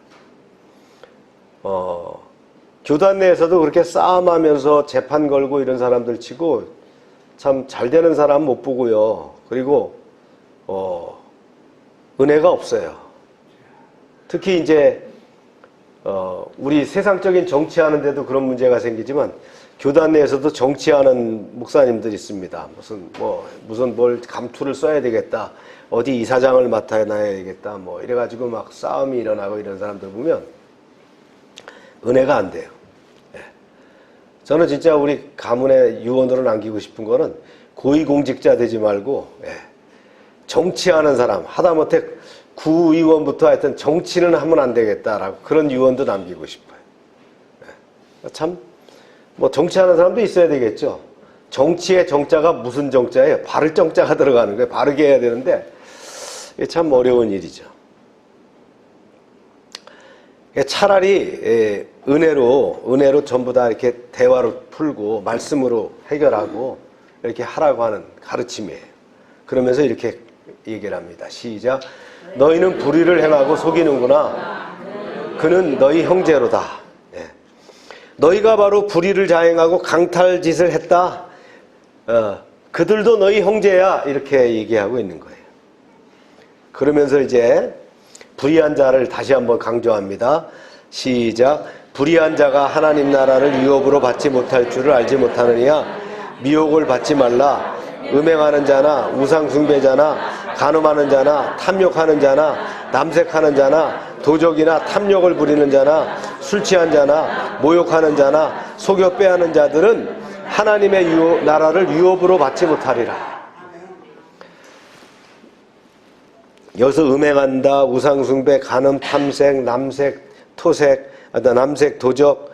교단 내에서도 그렇게 싸움하면서 재판 걸고 이런 사람들 치고 참 잘 되는 사람 못 보고요. 그리고 은혜가 없어요. 특히 이제 우리 세상적인 정치하는데도 그런 문제가 생기지만 교단 내에서도 정치하는 목사님들이 있습니다. 무슨 뭘 감투를 써야 되겠다. 어디 이사장을 맡아놔야 되겠다. 뭐 이래가지고 막 싸움이 일어나고 이런 사람들 보면 은혜가 안 돼요. 예. 저는 진짜 우리 가문의 유언으로 남기고 싶은 거는 고위공직자 되지 말고 정치하는 사람, 하다못해 구의원부터 하여튼 정치는 하면 안 되겠다라고 그런 유언도 남기고 싶어요. 참, 뭐 정치하는 사람도 있어야 되겠죠. 정치의 정자가 무슨 정자예요? 바를 정자가 들어가는 거예요. 바르게 해야 되는데 이게 참 어려운 일이죠. 차라리 은혜로 전부 다 이렇게 대화로 풀고 말씀으로 해결하고 이렇게 하라고 하는 가르침이에요. 그러면서 이렇게 얘기를 합니다. 시작. 너희는 불의를 행하고 속이는구나. 그는 너희 형제로다. 너희가 바로 불의를 자행하고 강탈짓을 했다. 그들도 너희 형제야. 이렇게 얘기하고 있는 거예요. 그러면서 이제 불의한 자를 다시 한번 강조합니다. 시작. 불의한 자가 하나님 나라를 유업으로 받지 못할 줄을 알지 못하느냐. 미혹을 받지 말라. 음행하는 자나 우상숭배자나 간음하는 자나 탐욕하는 자나 남색하는 자나 도적이나 탐욕을 부리는 자나 술 취한 자나 모욕하는 자나 속여 빼앗는 자들은 하나님의 나라를 유업으로 받지 못하리라. 여기서 음행한다, 우상숭배, 간음, 탐색, 남색, 토색, 남색, 도적,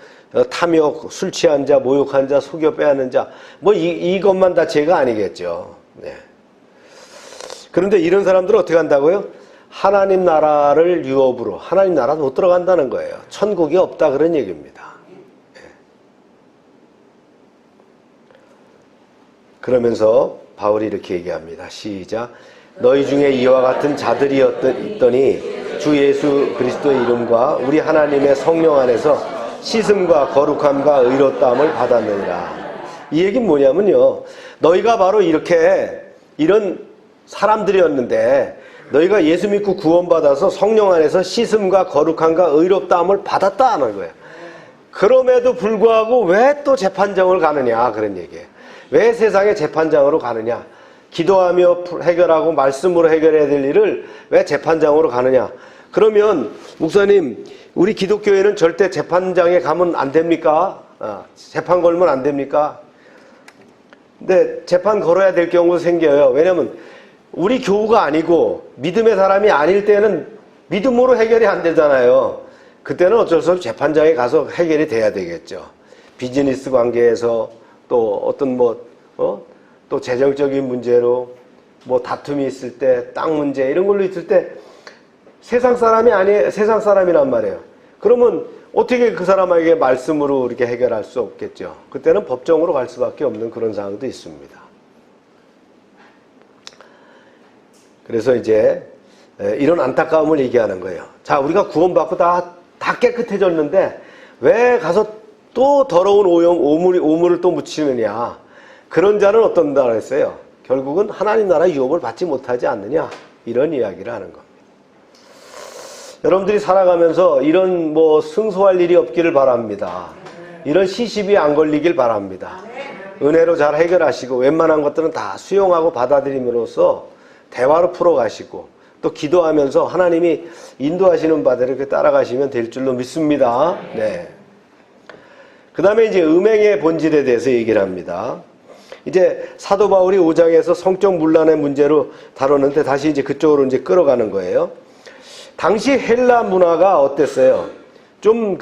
탐욕, 술 취한 자, 모욕한 자, 속여 빼앗는 자, 뭐 이것만 다 죄가 아니겠죠. 네. 그런데 이런 사람들은 어떻게 한다고요? 하나님 나라를 유업으로, 하나님 나라 못 들어간다는 거예요. 천국이 없다 그런 얘기입니다. 네. 그러면서 바울이 이렇게 얘기합니다. 시작. 너희 중에 이와 같은 자들이 있더니 주 예수 그리스도의 이름과 우리 하나님의 성령 안에서 씻음과 거룩함과 의롭다함을 받았느니라. 이 얘기는 뭐냐면요. 너희가 바로 이런 사람들이었는데 너희가 예수 믿고 구원받아서 성령 안에서 씻음과 거룩함과 의롭다함을 받았다 하는 거예요. 그럼에도 불구하고 왜 또 재판장을 가느냐 그런 얘기예요. 왜 세상의 재판장으로 가느냐. 기도하며 해결하고 말씀으로 해결해야 될 일을 왜 재판장으로 가느냐. 그러면 목사님 우리 기독교회는 절대 재판장에 가면 안 됩니까? 재판 걸면 안 됩니까? 근데 재판 걸어야 될 경우도 생겨요. 왜냐하면 우리 교우가 아니고 믿음의 사람이 아닐 때는 믿음으로 해결이 안 되잖아요. 그때는 어쩔 수 없이 재판장에 가서 해결이 돼야 되겠죠. 비즈니스 관계에서 또 어떤 또 재정적인 문제로 뭐 다툼이 있을 때, 땅 문제 이런 걸로 있을 때 세상 사람이란 말이에요. 그러면 어떻게 그 사람에게 말씀으로 이렇게 해결할 수 없겠죠. 그때는 법정으로 갈 수밖에 없는 그런 상황도 있습니다. 그래서 이제 이런 안타까움을 얘기하는 거예요. 자, 우리가 구원받고 다 깨끗해졌는데 왜 가서 또 더러운 오물을 또 묻히느냐. 그런 자는 어떤다 그랬어요? 결국은 하나님 나라 유업을 받지 못하지 않느냐. 이런 이야기를 하는 겁니다. 여러분들이 살아가면서 이런 승소할 일이 없기를 바랍니다. 이런 시집이 안 걸리길 바랍니다. 은혜로 잘 해결하시고 웬만한 것들은 다 수용하고 받아들임으로써 대화로 풀어가시고 또 기도하면서 하나님이 인도하시는 바대로 이렇게 따라가시면 될 줄로 믿습니다. 네. 그 다음에 이제 음행의 본질에 대해서 얘기를 합니다. 이제 사도 바울이 5장에서 성적 문란의 문제로 다뤘는데 다시 이제 그쪽으로 이제 끌어가는 거예요. 당시 헬라 문화가 어땠어요? 좀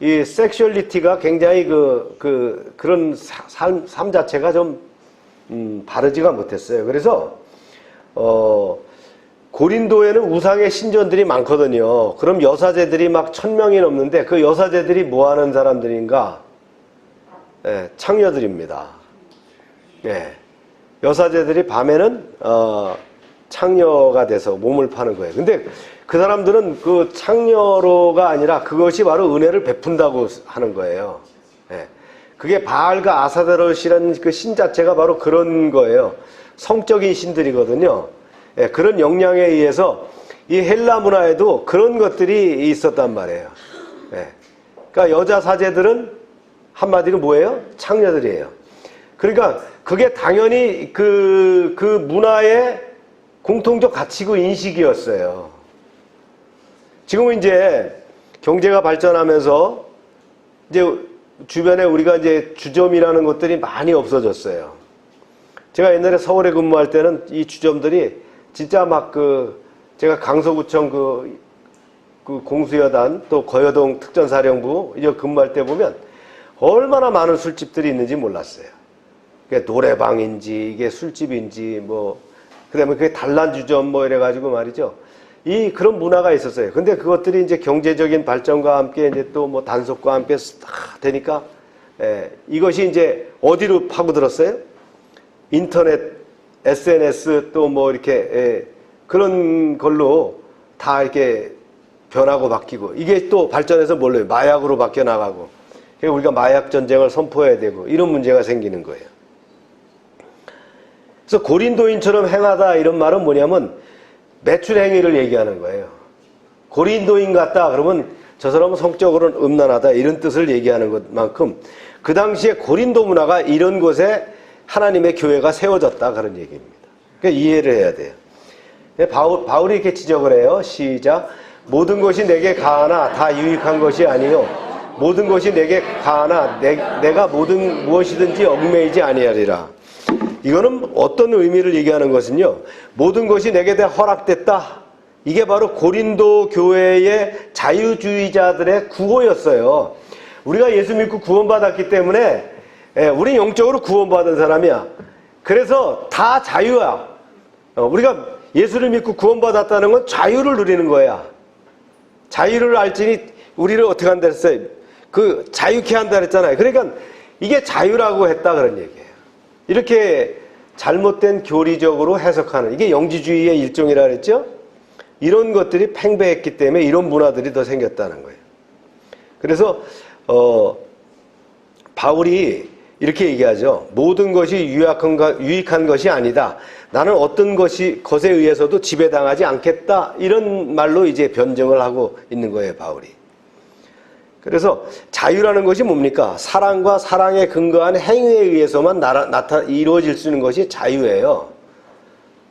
이 섹슈얼리티가 굉장히 그런 삶 자체가 좀 바르지가 못했어요. 그래서 고린도에는 우상의 신전들이 많거든요. 그럼 여사제들이 막 1000명이 넘는데 그 여사제들이 뭐 하는 사람들인가? 네, 창녀들입니다. 네. 여사제들이 밤에는 창녀가 돼서 몸을 파는 거예요. 근데 그 사람들은 그 창녀로가 아니라 그것이 바로 은혜를 베푼다고 하는 거예요. 네. 그게 바알과 아사데롯이라는 그 신 자체가 바로 그런 거예요. 성적인 신들이거든요. 네. 그런 영향에 의해서 이 헬라 문화에도 그런 것들이 있었단 말이에요. 예. 그러니까 여자 사제들은 한마디로 뭐예요? 창녀들이에요. 그러니까 그게 당연히 그 문화의 공통적 가치고 인식이었어요. 지금은 이제 경제가 발전하면서 이제 주변에 우리가 이제 주점이라는 것들이 많이 없어졌어요. 제가 옛날에 서울에 근무할 때는 이 주점들이 진짜 막 제가 강서구청 그 공수여단 또 거여동 특전사령부 이제 근무할 때 보면 얼마나 많은 술집들이 있는지 몰랐어요. 그게 노래방인지 이게 술집인지 뭐 그다음에 그게 단란주점 뭐 이래가지고 말이죠. 그런 문화가 있었어요. 근데 그것들이 이제 경제적인 발전과 함께 이제 또 뭐 단속과 함께 다 되니까 이것이 이제 어디로 파고들었어요? 인터넷, SNS 또 뭐 이렇게 그런 걸로 다 이렇게 변하고 바뀌고 이게 또 발전해서 뭘로 마약으로 바뀌어 나가고 그래서 우리가 마약 전쟁을 선포해야 되고 이런 문제가 생기는 거예요. 그래서 고린도인처럼 행하다 이런 말은 뭐냐면 매출 행위를 얘기하는 거예요. 고린도인 같다 그러면 저 사람은 성적으로는 음란하다 이런 뜻을 얘기하는 것만큼 그 당시에 고린도 문화가 이런 곳에 하나님의 교회가 세워졌다 그런 얘기입니다. 그러니까 이해를 해야 돼요. 바울이 이렇게 지적을 해요. 시작. 모든 것이 내게 가하나 다 유익한 것이 아니요 모든 것이 내게 가하나 내가 무엇이든지 얽매이지 아니하리라. 이거는 어떤 의미를 얘기하는 것은요. 모든 것이 내게 다 허락됐다. 이게 바로 고린도 교회의 자유주의자들의 구호였어요. 우리가 예수 믿고 구원받았기 때문에 우리 영적으로 구원받은 사람이야. 그래서 다 자유야. 우리가 예수를 믿고 구원받았다는 건 자유를 누리는 거야. 자유를 알지니 우리를 어떻게 한다 했어요? 자유케 한다 그랬잖아요. 그러니까 이게 자유라고 했다 그런 얘기예요. 이렇게 잘못된 교리적으로 해석하는 이게 영지주의의 일종이라 그랬죠? 이런 것들이 팽배했기 때문에 이런 문화들이 더 생겼다는 거예요. 그래서 바울이 이렇게 얘기하죠. 모든 것이 유익한 것이 아니다. 나는 어떤 것에 의해서도 지배당하지 않겠다. 이런 말로 이제 변증을 하고 있는 거예요, 바울이. 그래서 자유라는 것이 뭡니까? 사랑과 사랑에 근거한 행위에 의해서만 이루어질 수 있는 것이 자유예요.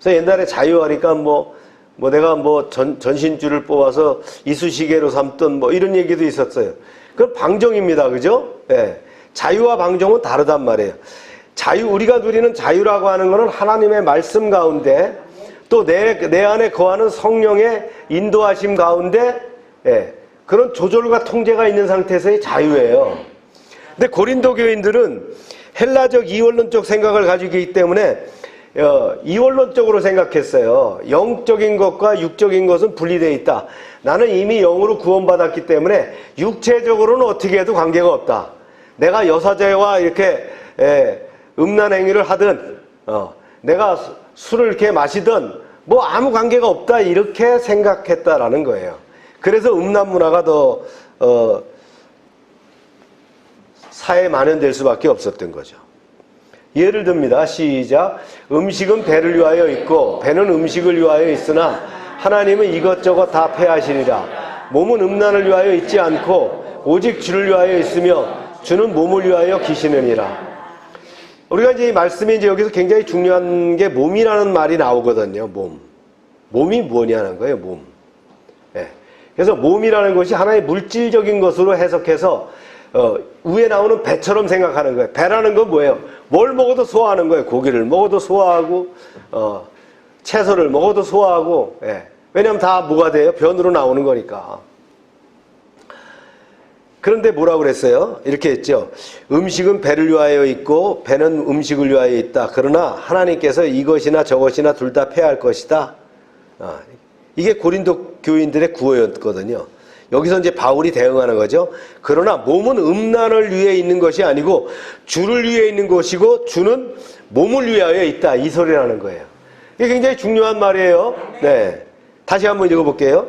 그래서 옛날에 자유하니까 내가 전신줄을 뽑아서 이쑤시개로 삼던 이런 얘기도 있었어요. 그건 방종입니다. 그죠? 예. 자유와 방종은 다르단 말이에요. 우리가 누리는 자유라고 하는 것은 하나님의 말씀 가운데 또 내 안에 거하는 성령의 인도하심 가운데 그런 조절과 통제가 있는 상태에서의 자유예요. 근데 고린도 교인들은 헬라적 이원론적 생각을 가지고 있기 때문에 이원론적으로 생각했어요. 영적인 것과 육적인 것은 분리되어 있다. 나는 이미 영으로 구원받았기 때문에 육체적으로는 어떻게 해도 관계가 없다. 내가 여사제와 이렇게 음란 행위를 하든 내가 술을 이렇게 마시든 아무 관계가 없다 이렇게 생각했다라는 거예요. 그래서 음란 문화가 더 사회에 만연될 수밖에 없었던 거죠. 예를 듭니다. 시작. 음식은 배를 위하여 있고 배는 음식을 위하여 있으나 하나님은 이것저것 다 폐하시리라. 몸은 음란을 위하여 있지 않고 오직 주를 위하여 있으며 주는 몸을 위하여 기시느니라. 우리가 이제 이 말씀이 이제 여기서 굉장히 중요한 게 몸이라는 말이 나오거든요. 몸이 뭐냐는 거예요. 몸. 그래서 몸이라는 것이 하나의 물질적인 것으로 해석해서 위에 나오는 배처럼 생각하는 거예요. 배라는 건 뭐예요? 뭘 먹어도 소화하는 거예요. 고기를 먹어도 소화하고 채소를 먹어도 소화하고 왜냐하면 다 뭐가 돼요? 변으로 나오는 거니까. 그런데 뭐라고 그랬어요? 이렇게 했죠. 음식은 배를 위하여 있고 배는 음식을 위하여 있다. 그러나 하나님께서 이것이나 저것이나 둘 다 폐할 것이다. 이게 고린도 교인들의 구호였거든요. 여기서 이제 바울이 대응하는 거죠. 그러나 몸은 음란을 위해 있는 것이 아니고 주를 위해 있는 것이고 주는 몸을 위하여 있다. 이 소리라는 거예요. 이게 굉장히 중요한 말이에요. 네, 다시 한번 읽어볼게요.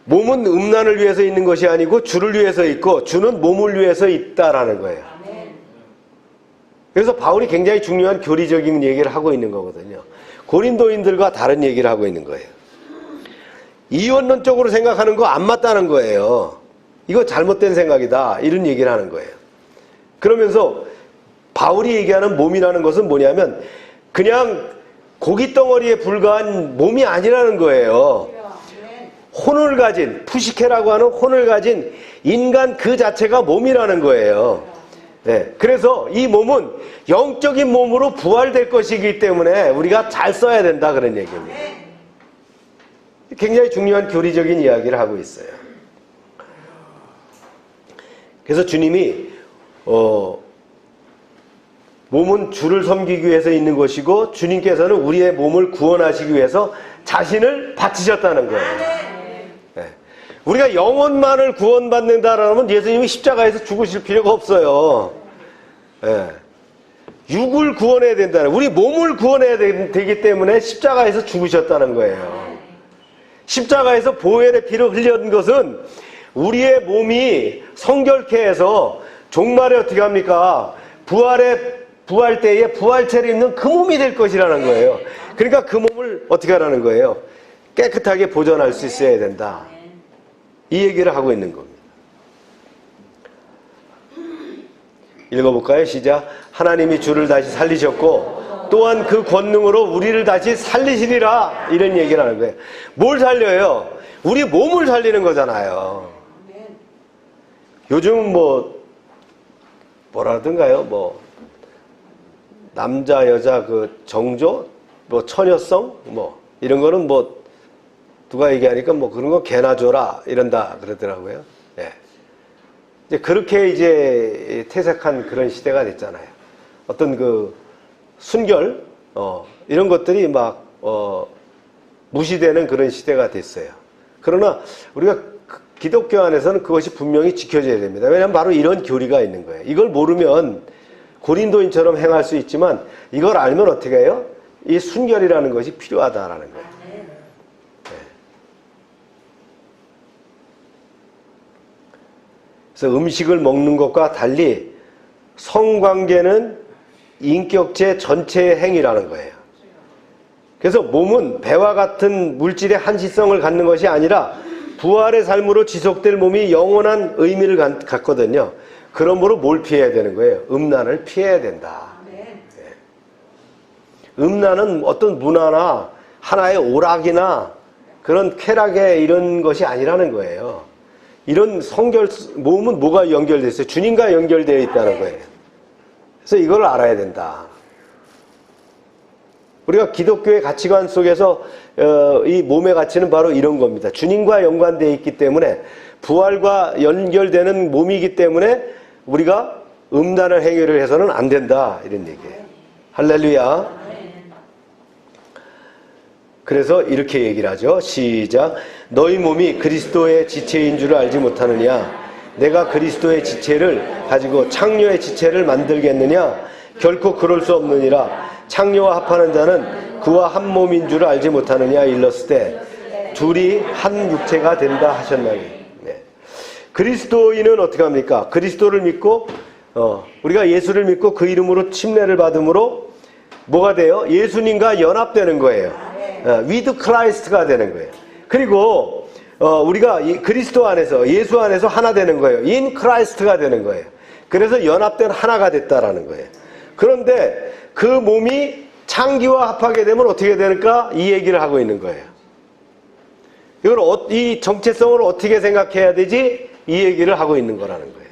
몸은 음란을 위해서 있는 것이 아니고 주를 위해서 있고 주는 몸을 위해서 있다라는 거예요. 그래서 바울이 굉장히 중요한 교리적인 얘기를 하고 있는 거거든요. 고린도인들과 다른 얘기를 하고 있는 거예요. 이원론적으로 생각하는 거 안 맞다는 거예요. 이거 잘못된 생각이다. 이런 얘기를 하는 거예요. 그러면서 바울이 얘기하는 몸이라는 것은 뭐냐면 그냥 고깃덩어리에 불과한 몸이 아니라는 거예요. 혼을 가진, 푸시케라고 하는 혼을 가진 인간 그 자체가 몸이라는 거예요. 네, 그래서 이 몸은 영적인 몸으로 부활될 것이기 때문에 우리가 잘 써야 된다 그런 얘기입니다. 굉장히 중요한 교리적인 이야기를 하고 있어요. 그래서 주님이 몸은 주를 섬기기 위해서 있는 것이고 주님께서는 우리의 몸을 구원하시기 위해서 자신을 바치셨다는 거예요. 네. 우리가 영혼만을 구원받는다라면 예수님이 십자가에서 죽으실 필요가 없어요. 네. 육을 구원해야 된다는, 우리 몸을 구원해야 되기 때문에 십자가에서 죽으셨다는 거예요. 십자가에서 보혈의 피를 흘린 것은 우리의 몸이 성결케 해서 종말에 어떻게 합니까? 부활 때에 부활체를 입는 그 몸이 될 것이라는 거예요. 그러니까 그 몸을 어떻게 하라는 거예요? 깨끗하게 보존할 수 있어야 된다. 이 얘기를 하고 있는 겁니다. 읽어볼까요? 시작. 하나님이 주를 다시 살리셨고 또한 그 권능으로 우리를 다시 살리시리라. 이런 얘기를 하는 거예요. 뭘 살려요? 우리 몸을 살리는 거잖아요. 요즘은 뭐라든가요? 남자 여자 그 정조, 처녀성, 이런 거는 누가 얘기하니까 그런 거 개나 줘라 이런다 그러더라고요. 예. 이제 그렇게 이제 퇴색한 그런 시대가 됐잖아요. 어떤 그 순결, 이런 것들이 무시되는 그런 시대가 됐어요. 그러나 우리가 기독교 안에서는 그것이 분명히 지켜져야 됩니다. 왜냐하면 바로 이런 교리가 있는 거예요. 이걸 모르면 고린도인처럼 행할 수 있지만 이걸 알면 어떻게 해요? 이 순결이라는 것이 필요하다라는 거예요. 네. 그래서 음식을 먹는 것과 달리 성관계는 인격체 전체의 행위라는 거예요. 그래서 몸은 배와 같은 물질의 한시성을 갖는 것이 아니라 부활의 삶으로 지속될 몸이 영원한 의미를 갖거든요. 그러므로 뭘 피해야 되는 거예요? 음란을 피해야 된다. 네. 음란은 어떤 문화나 하나의 오락이나 그런 쾌락의 이런 것이 아니라는 거예요. 이런 몸은 뭐가 연결되어 있어요? 주님과 연결되어 있다는 거예요. 그래서 이걸 알아야 된다. 우리가 기독교의 가치관 속에서 이 몸의 가치는 바로 이런 겁니다. 주님과 연관되어 있기 때문에 부활과 연결되는 몸이기 때문에 우리가 음란을 행위를 해서는 안 된다 이런 얘기예요. 할렐루야. 그래서 이렇게 얘기를 하죠. 시작. 너희 몸이 그리스도의 지체인 줄을 알지 못하느냐? 내가 그리스도의 지체를 가지고 창녀의 지체를 만들겠느냐? 결코 그럴 수 없느니라. 창녀와 합하는 자는 그와 한 몸인 줄을 알지 못하느냐? 일렀을 때 둘이 한 육체가 된다 하셨나니. 네. 그리스도인은 어떻게 합니까? 그리스도를 믿고 우리가 예수를 믿고 그 이름으로 침례를 받음으로 뭐가 돼요? 예수님과 연합되는 거예요. with Christ가 되는 거예요. 그리고 우리가 그리스도 안에서 예수 안에서 하나 되는 거예요. in Christ가 되는 거예요. 그래서 연합된 하나가 됐다라는 거예요. 그런데 그 몸이 창기와 합하게 되면 어떻게 되니까 이 얘기를 하고 있는 거예요. 이걸 이 정체성을 어떻게 생각해야 되지? 이 얘기를 하고 있는 거라는 거예요.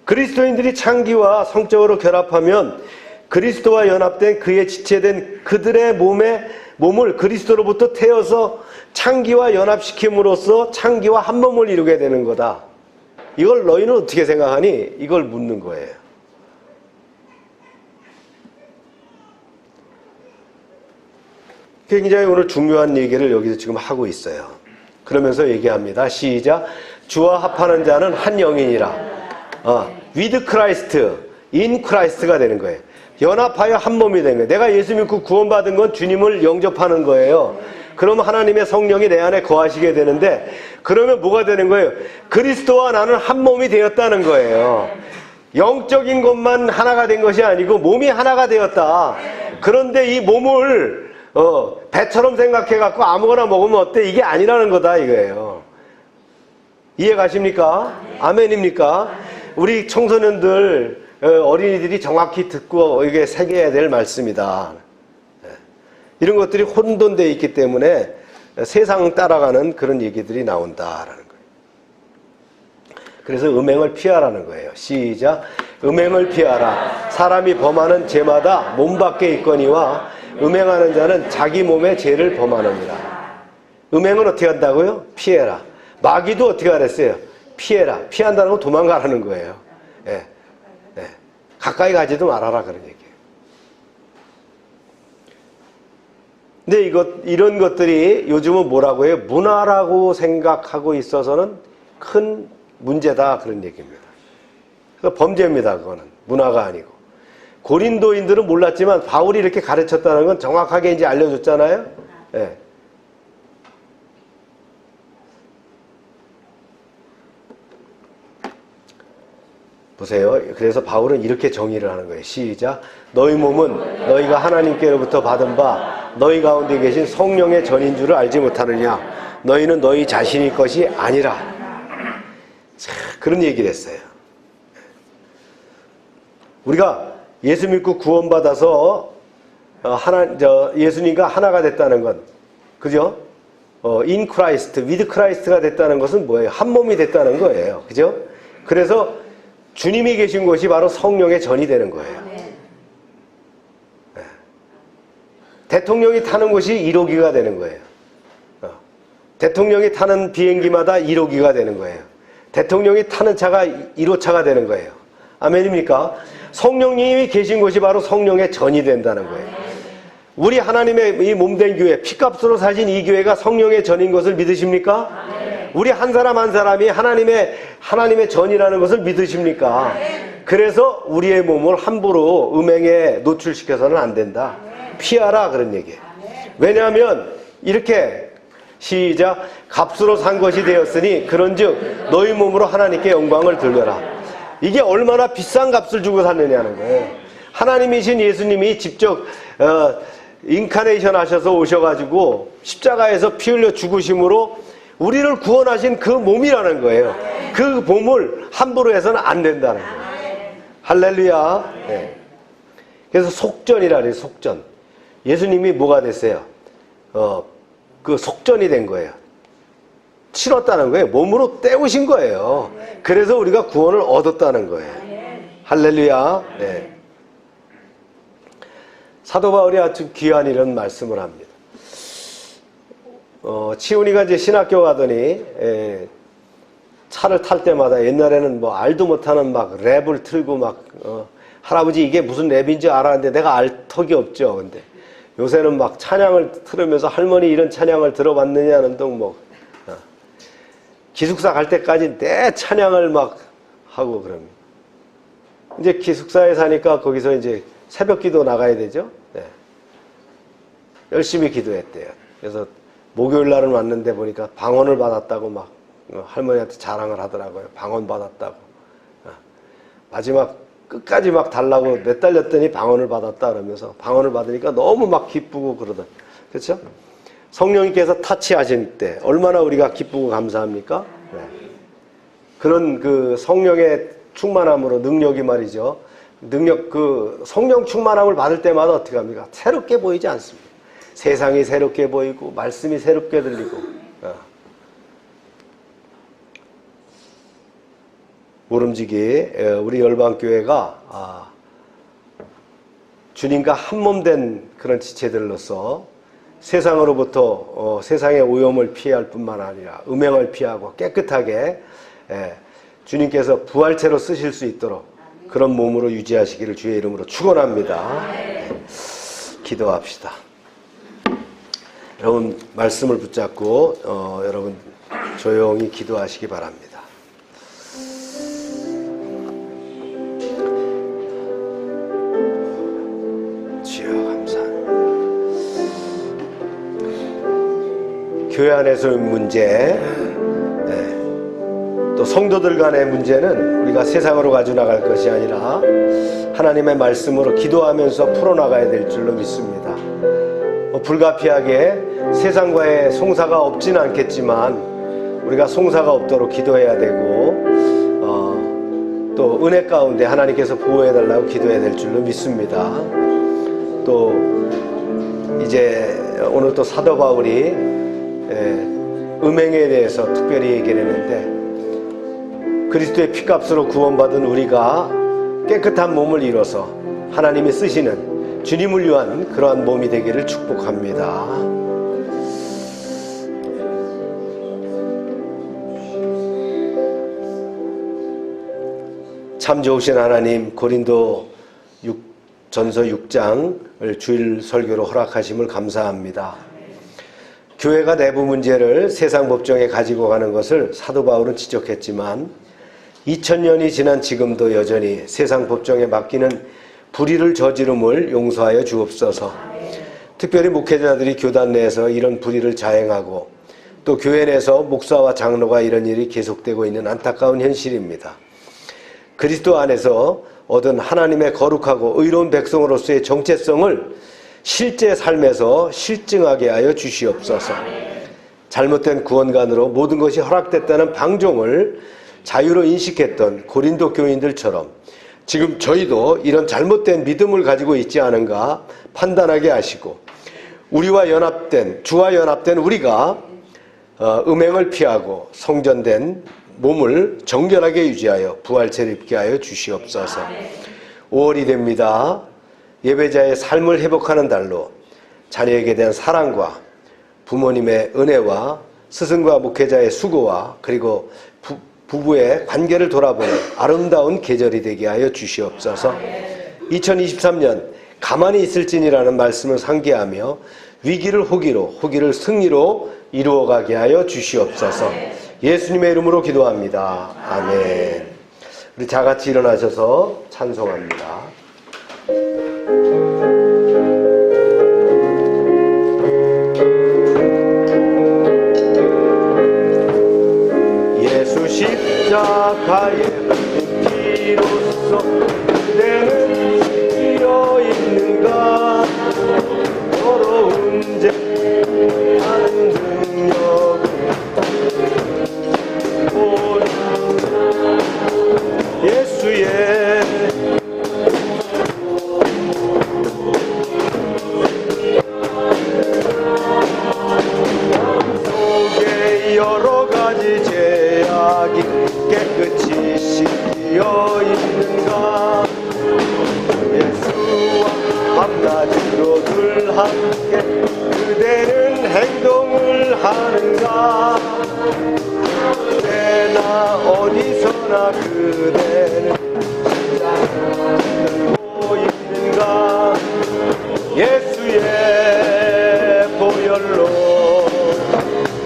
그리스도인들이 창기와 성적으로 결합하면 그리스도와 연합된 그의 지체된 그들의 몸을 그리스도로부터 태어서 창기와 연합시킴으로써 창기와 한 몸을 이루게 되는 거다. 이걸 너희는 어떻게 생각하니? 이걸 묻는 거예요. 굉장히 오늘 중요한 얘기를 여기서 지금 하고 있어요. 그러면서 얘기합니다. 시작. 주와 합하는 자는 한 영이니라. with Christ, in Christ가 되는 거예요. 연합하여 한 몸이 되는 거예요. 내가 예수 믿고 구원받은 건 주님을 영접하는 거예요. 그러면 하나님의 성령이 내 안에 거하시게 되는데 그러면 뭐가 되는 거예요? 그리스도와 나는 한 몸이 되었다는 거예요. 영적인 것만 하나가 된 것이 아니고 몸이 하나가 되었다. 그런데 이 몸을 배처럼 생각해갖고 아무거나 먹으면 어때? 이게 아니라는 거다 이거예요. 이해 가십니까? 아멘입니까? 우리 청소년들, 어린이들이 정확히 듣고 이게 새겨야 될 말씀이다. 이런 것들이 혼돈되어 있기 때문에 세상 따라가는 그런 얘기들이 나온다라는 거예요. 그래서 음행을 피하라는 거예요. 시작. 음행을 피하라. 사람이 범하는 죄마다 몸 밖에 있거니와 음행하는 자는 자기 몸의 죄를 범하느니라. 음행은 어떻게 한다고요? 피해라. 마귀도 어떻게 하랬어요? 피해라. 피한다는 건 도망가라는 거예요. 예. 예. 가까이 가지도 말아라 그런 얘기예요. 근데 이런 것들이 요즘은 뭐라고 해요? 문화라고 생각하고 있어서는 큰 문제다 그런 얘기입니다. 그래서 범죄입니다. 그거는 문화가 아니고. 고린도인들은 몰랐지만 바울이 이렇게 가르쳤다는 건 정확하게 이제 알려줬잖아요. 예. 보세요. 그래서 바울은 이렇게 정의를 하는 거예요. 시작. 너희 몸은 너희가 하나님께로부터 받은 바 너희 가운데 계신 성령의 전인 줄을 알지 못하느냐. 너희는 너희 자신의 것이 아니라. 자, 그런 얘기를 했어요. 우리가 예수 믿고 구원받아서 예수님과 하나가 됐다는 건, 그죠? in Christ, with Christ가 됐다는 것은 뭐예요? 한 몸이 됐다는 거예요. 그죠? 그래서 주님이 계신 곳이 바로 성령의 전이 되는 거예요. 네. 대통령이 타는 곳이 1호기가 되는 거예요. 대통령이 타는 비행기마다 1호기가 되는 거예요. 대통령이 타는 차가 1호차가 되는 거예요. 아멘입니까? 성령님이 계신 곳이 바로 성령의 전이 된다는 거예요. 우리 하나님의 이 몸된 교회, 피값으로 사신 이 교회가 성령의 전인 것을 믿으십니까? 우리 한 사람 한 사람이 하나님의 전이라는 것을 믿으십니까? 그래서 우리의 몸을 함부로 음행에 노출시켜서는 안 된다. 피하라 그런 얘기예요. 왜냐하면 이렇게 시작. 값으로 산 것이 되었으니 그런즉 너희 몸으로 하나님께 영광을 돌려라. 이게 얼마나 비싼 값을 주고 샀느냐는 거예요. 하나님이신 예수님이 직접 인카네이션 하셔서 오셔가지고 십자가에서 피 흘려 죽으심으로 우리를 구원하신 그 몸이라는 거예요. 그 몸을 함부로 해서는 안 된다는 거예요. 할렐루야. 네. 그래서 속전이라 그래요. 속전. 예수님이 뭐가 됐어요? 그 속전이 된 거예요. 치렀다는 거예요. 몸으로 때우신 거예요. 그래서 우리가 구원을 얻었다는 거예요. 할렐루야. 네. 사도 바울이 아주 귀한 이런 말씀을 합니다. 치훈이가 이제 신학교 가더니 차를 탈 때마다 옛날에는 뭐 알도 못하는 막 랩을 틀고 막 할아버지 이게 무슨 랩인지 알았는데 내가 알 턱이 없죠. 근데 요새는 막 찬양을 틀으면서 할머니 이런 찬양을 들어봤느냐는 등 뭐 기숙사 갈 때까지 내 찬양을 막 하고 그럽니다. 이제 기숙사에 사니까 거기서 이제 새벽 기도 나가야 되죠. 네. 열심히 기도했대요. 그래서 목요일 날은 왔는데 보니까 방언을 받았다고 막 할머니한테 자랑을 하더라고요. 방언 받았다고. 마지막 끝까지 막 달라고 매달렸더니 방언을 받았다 그러면서 방언을 받으니까 너무 막 기쁘고 그러던. 그렇죠? 성령님께서 타치하실 때 얼마나 우리가 기쁘고 감사합니까? 네. 그런 그 성령의 충만함으로 능력이 말이죠. 그 성령 충만함을 받을 때마다 어떻게 합니까? 새롭게 보이지 않습니다. 세상이 새롭게 보이고 말씀이 새롭게 들리고. 모름지기 우리 열방교회가 주님과 한몸된 그런 지체들로서 세상으로부터 세상의 오염을 피할 뿐만 아니라 음행을 피하고 깨끗하게 주님께서 부활체로 쓰실 수 있도록 그런 몸으로 유지하시기를 주의 이름으로 축원합니다. 기도합시다. 여러분 말씀을 붙잡고 여러분 조용히 기도하시기 바랍니다. 교회 안에서의 문제, 또 성도들 간의 문제는 우리가 세상으로 가져 나갈 것이 아니라 하나님의 말씀으로 기도하면서 풀어나가야 될 줄로 믿습니다. 뭐 불가피하게 세상과의 송사가 없지는 않겠지만 우리가 송사가 없도록 기도해야 되고 또 은혜 가운데 하나님께서 보호해달라고 기도해야 될 줄로 믿습니다. 또 이제 오늘 또 사도 바울이 음행에 대해서 특별히 얘기를 했는데 그리스도의 피값으로 구원받은 우리가 깨끗한 몸을 이뤄서 하나님이 쓰시는 주님을 위한 그러한 몸이 되기를 축복합니다. 참 좋으신 하나님, 고린도 전서 6장을 주일 설교로 허락하심을 감사합니다. 교회가 내부 문제를 세상 법정에 가지고 가는 것을 사도 바울은 지적했지만 2000년이 지난 지금도 여전히 세상 법정에 맡기는 불의를 저지름을 용서하여 주옵소서. 특별히 목회자들이 교단 내에서 이런 불의를 자행하고 또 교회 내에서 목사와 장로가 이런 일이 계속되고 있는 안타까운 현실입니다. 그리스도 안에서 얻은 하나님의 거룩하고 의로운 백성으로서의 정체성을 실제 삶에서 실증하게 하여 주시옵소서. 잘못된 구원관으로 모든 것이 허락됐다는 방종을 자유로 인식했던 고린도 교인들처럼 지금 저희도 이런 잘못된 믿음을 가지고 있지 않은가 판단하게 하시고 주와 연합된 우리가 음행을 피하고 성전된 몸을 정결하게 유지하여 부활체를 입게 하여 주시옵소서. 5월이 됩니다. 예배자의 삶을 회복하는 달로 자녀에게 대한 사랑과 부모님의 은혜와 스승과 목회자의 수고와 그리고 부부의 관계를 돌아보는 아름다운 계절이 되게 하여 주시옵소서. 2023년 가만히 있을지니라는 말씀을 상기하며 위기를 호기로, 호기를 승리로 이루어가게 하여 주시옵소서. 예수님의 이름으로 기도합니다. 아멘. 우리 다 같이 일어나셔서 찬송합니다. 예수 십자가의 피로써 그대는 뛰어 있는가 더러운 죄하는 능력을 예수의 속에 여러 가지 죄악이 깨끗이 씻겨 있는가 예수와 밤낮으로 늘 함께 그대는 행동을 하는가 내나 어디서나 그대는 들고 있는가 예수의 보혈로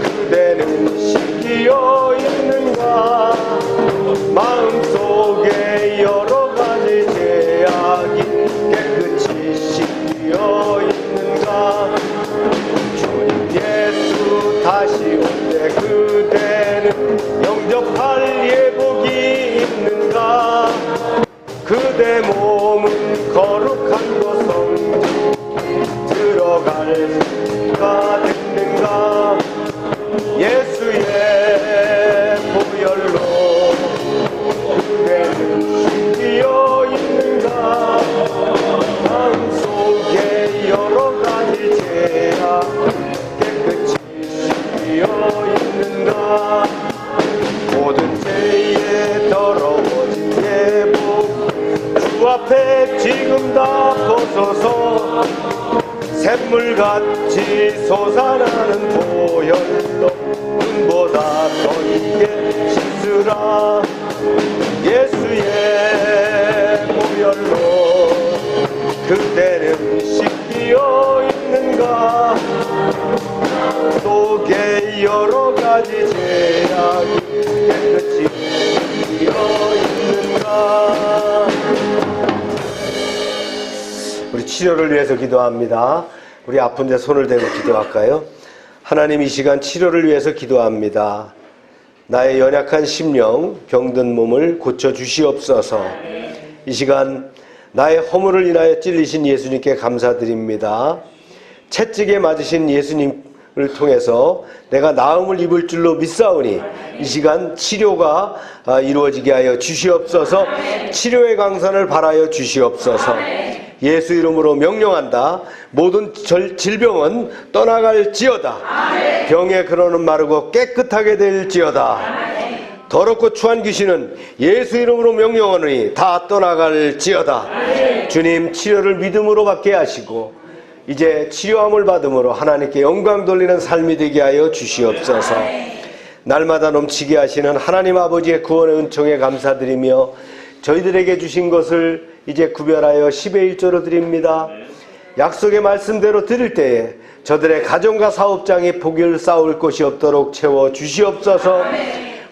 그대는 씻겨 있는가 마음속에 여러 가지 죄악이 깨끗이 씻겨 있는가 주님 예수 다시 올 때 그대는 영접할 예복이 있는가 그대 몸은 거룩한 곳 성전 들어갈 수가 됐는가 예수의 보혈로 그대는 씻겨 있는가 마음속에 여러 가지 죄악 깨끗이 씻겨 있는가 모든 죄에 더러워진 예복 주 앞에 지금 다 벗어서 샘물같이 솟아나는 보혈로 눈보다 더 있게 씻으라 예수의 보혈로 그대는 씻겨 있는가 속에 여러 가지 죄악이 깨끗이 씻겨 있는가 우리 치료를 위해서 기도합니다. 우리 아픈 데 손을 대고 기도할까요? 하나님 이 시간 치료를 위해서 기도합니다. 나의 연약한 심령, 병든 몸을 고쳐주시옵소서. 이 시간 나의 허물을 인하여 찔리신 예수님께 감사드립니다. 채찍에 맞으신 예수님을 통해서 내가 나음을 입을 줄로 믿사오니 이 시간 치료가 이루어지게 하여 주시옵소서. 치료의 강선을 바라여 주시옵소서. 예수 이름으로 명령한다. 모든 질병은 떠나갈지어다. 병의 근원은 마르고 깨끗하게 될지어다. 더럽고 추한 귀신은 예수 이름으로 명령하노니 다 떠나갈지어다. 주님, 치료를 믿음으로 받게 하시고 이제 치료함을 받음으로 하나님께 영광 돌리는 삶이 되게 하여 주시옵소서. 날마다 넘치게 하시는 하나님 아버지의 구원의 은총에 감사드리며 저희들에게 주신 것을 이제 구별하여 10의 1조로 드립니다. 약속의 말씀대로 드릴 때에 저들의 가정과 사업장이 복을 쌓을 곳이 없도록 채워 주시옵소서.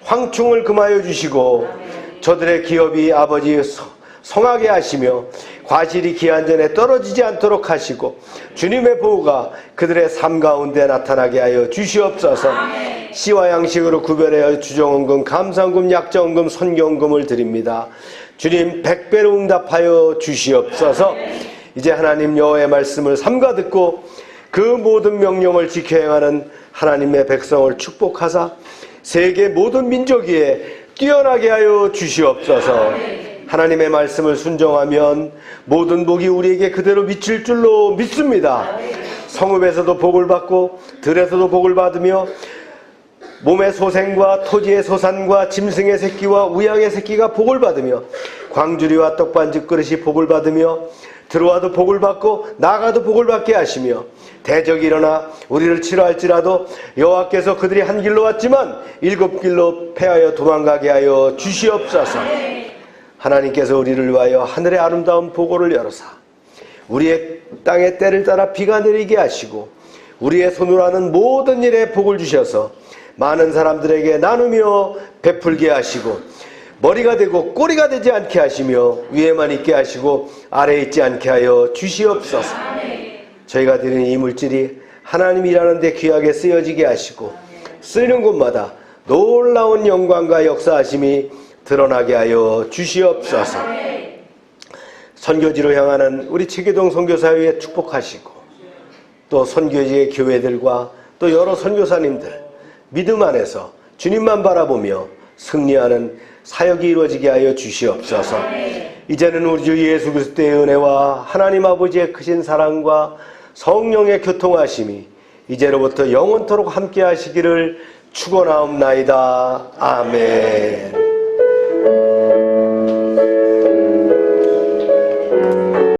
황충을 금하여 주시고 저들의 기업이 아버지 성하게 하시며 과실이 기한전에 떨어지지 않도록 하시고 주님의 보호가 그들의 삶 가운데 나타나게 하여 주시옵소서. 씨와 양식으로 구별하여 주정원금, 감사원금, 약정원금, 선교원금을 드립니다. 주님, 100배로 응답하여 주시옵소서. 이제 하나님 여호와의 말씀을 삼가 듣고 그 모든 명령을 지켜 행하는 하나님의 백성을 축복하사 세계 모든 민족 위에 뛰어나게 하여 주시옵소서. 하나님의 말씀을 순종하면 모든 복이 우리에게 그대로 미칠 줄로 믿습니다. 성읍에서도 복을 받고 들에서도 복을 받으며 몸의 소생과 토지의 소산과 짐승의 새끼와 우양의 새끼가 복을 받으며 광주리와 떡반죽 그릇이 복을 받으며 들어와도 복을 받고 나가도 복을 받게 하시며 대적이 일어나 우리를 치료할지라도 여호와께서 그들이 한 길로 왔지만 7길로 패하여 도망가게 하여 주시옵소서. 하나님께서 우리를 위하여 하늘의 아름다운 보고를 열어사 우리의 땅의 때를 따라 비가 내리게 하시고 우리의 손으로 하는 모든 일에 복을 주셔서 많은 사람들에게 나누며 베풀게 하시고 머리가 되고 꼬리가 되지 않게 하시며 위에만 있게 하시고 아래에 있지 않게 하여 주시옵소서. 저희가 드리는 이 물질이 하나님 일하는 데 귀하게 쓰여지게 하시고 쓰이는 곳마다 놀라운 영광과 역사하심이 드러나게 하여 주시옵소서. 선교지로 향하는 우리 체계동 선교사회에 축복하시고 또 선교지의 교회들과 또 여러 선교사님들 믿음 안에서 주님만 바라보며 승리하는 사역이 이루어지게 하여 주시옵소서. 이제는 우리 주 예수 그리스도의 은혜와 하나님 아버지의 크신 사랑과 성령의 교통하심이 이제로부터 영원토록 함께 하시기를 축원하옵나이다. 아멘.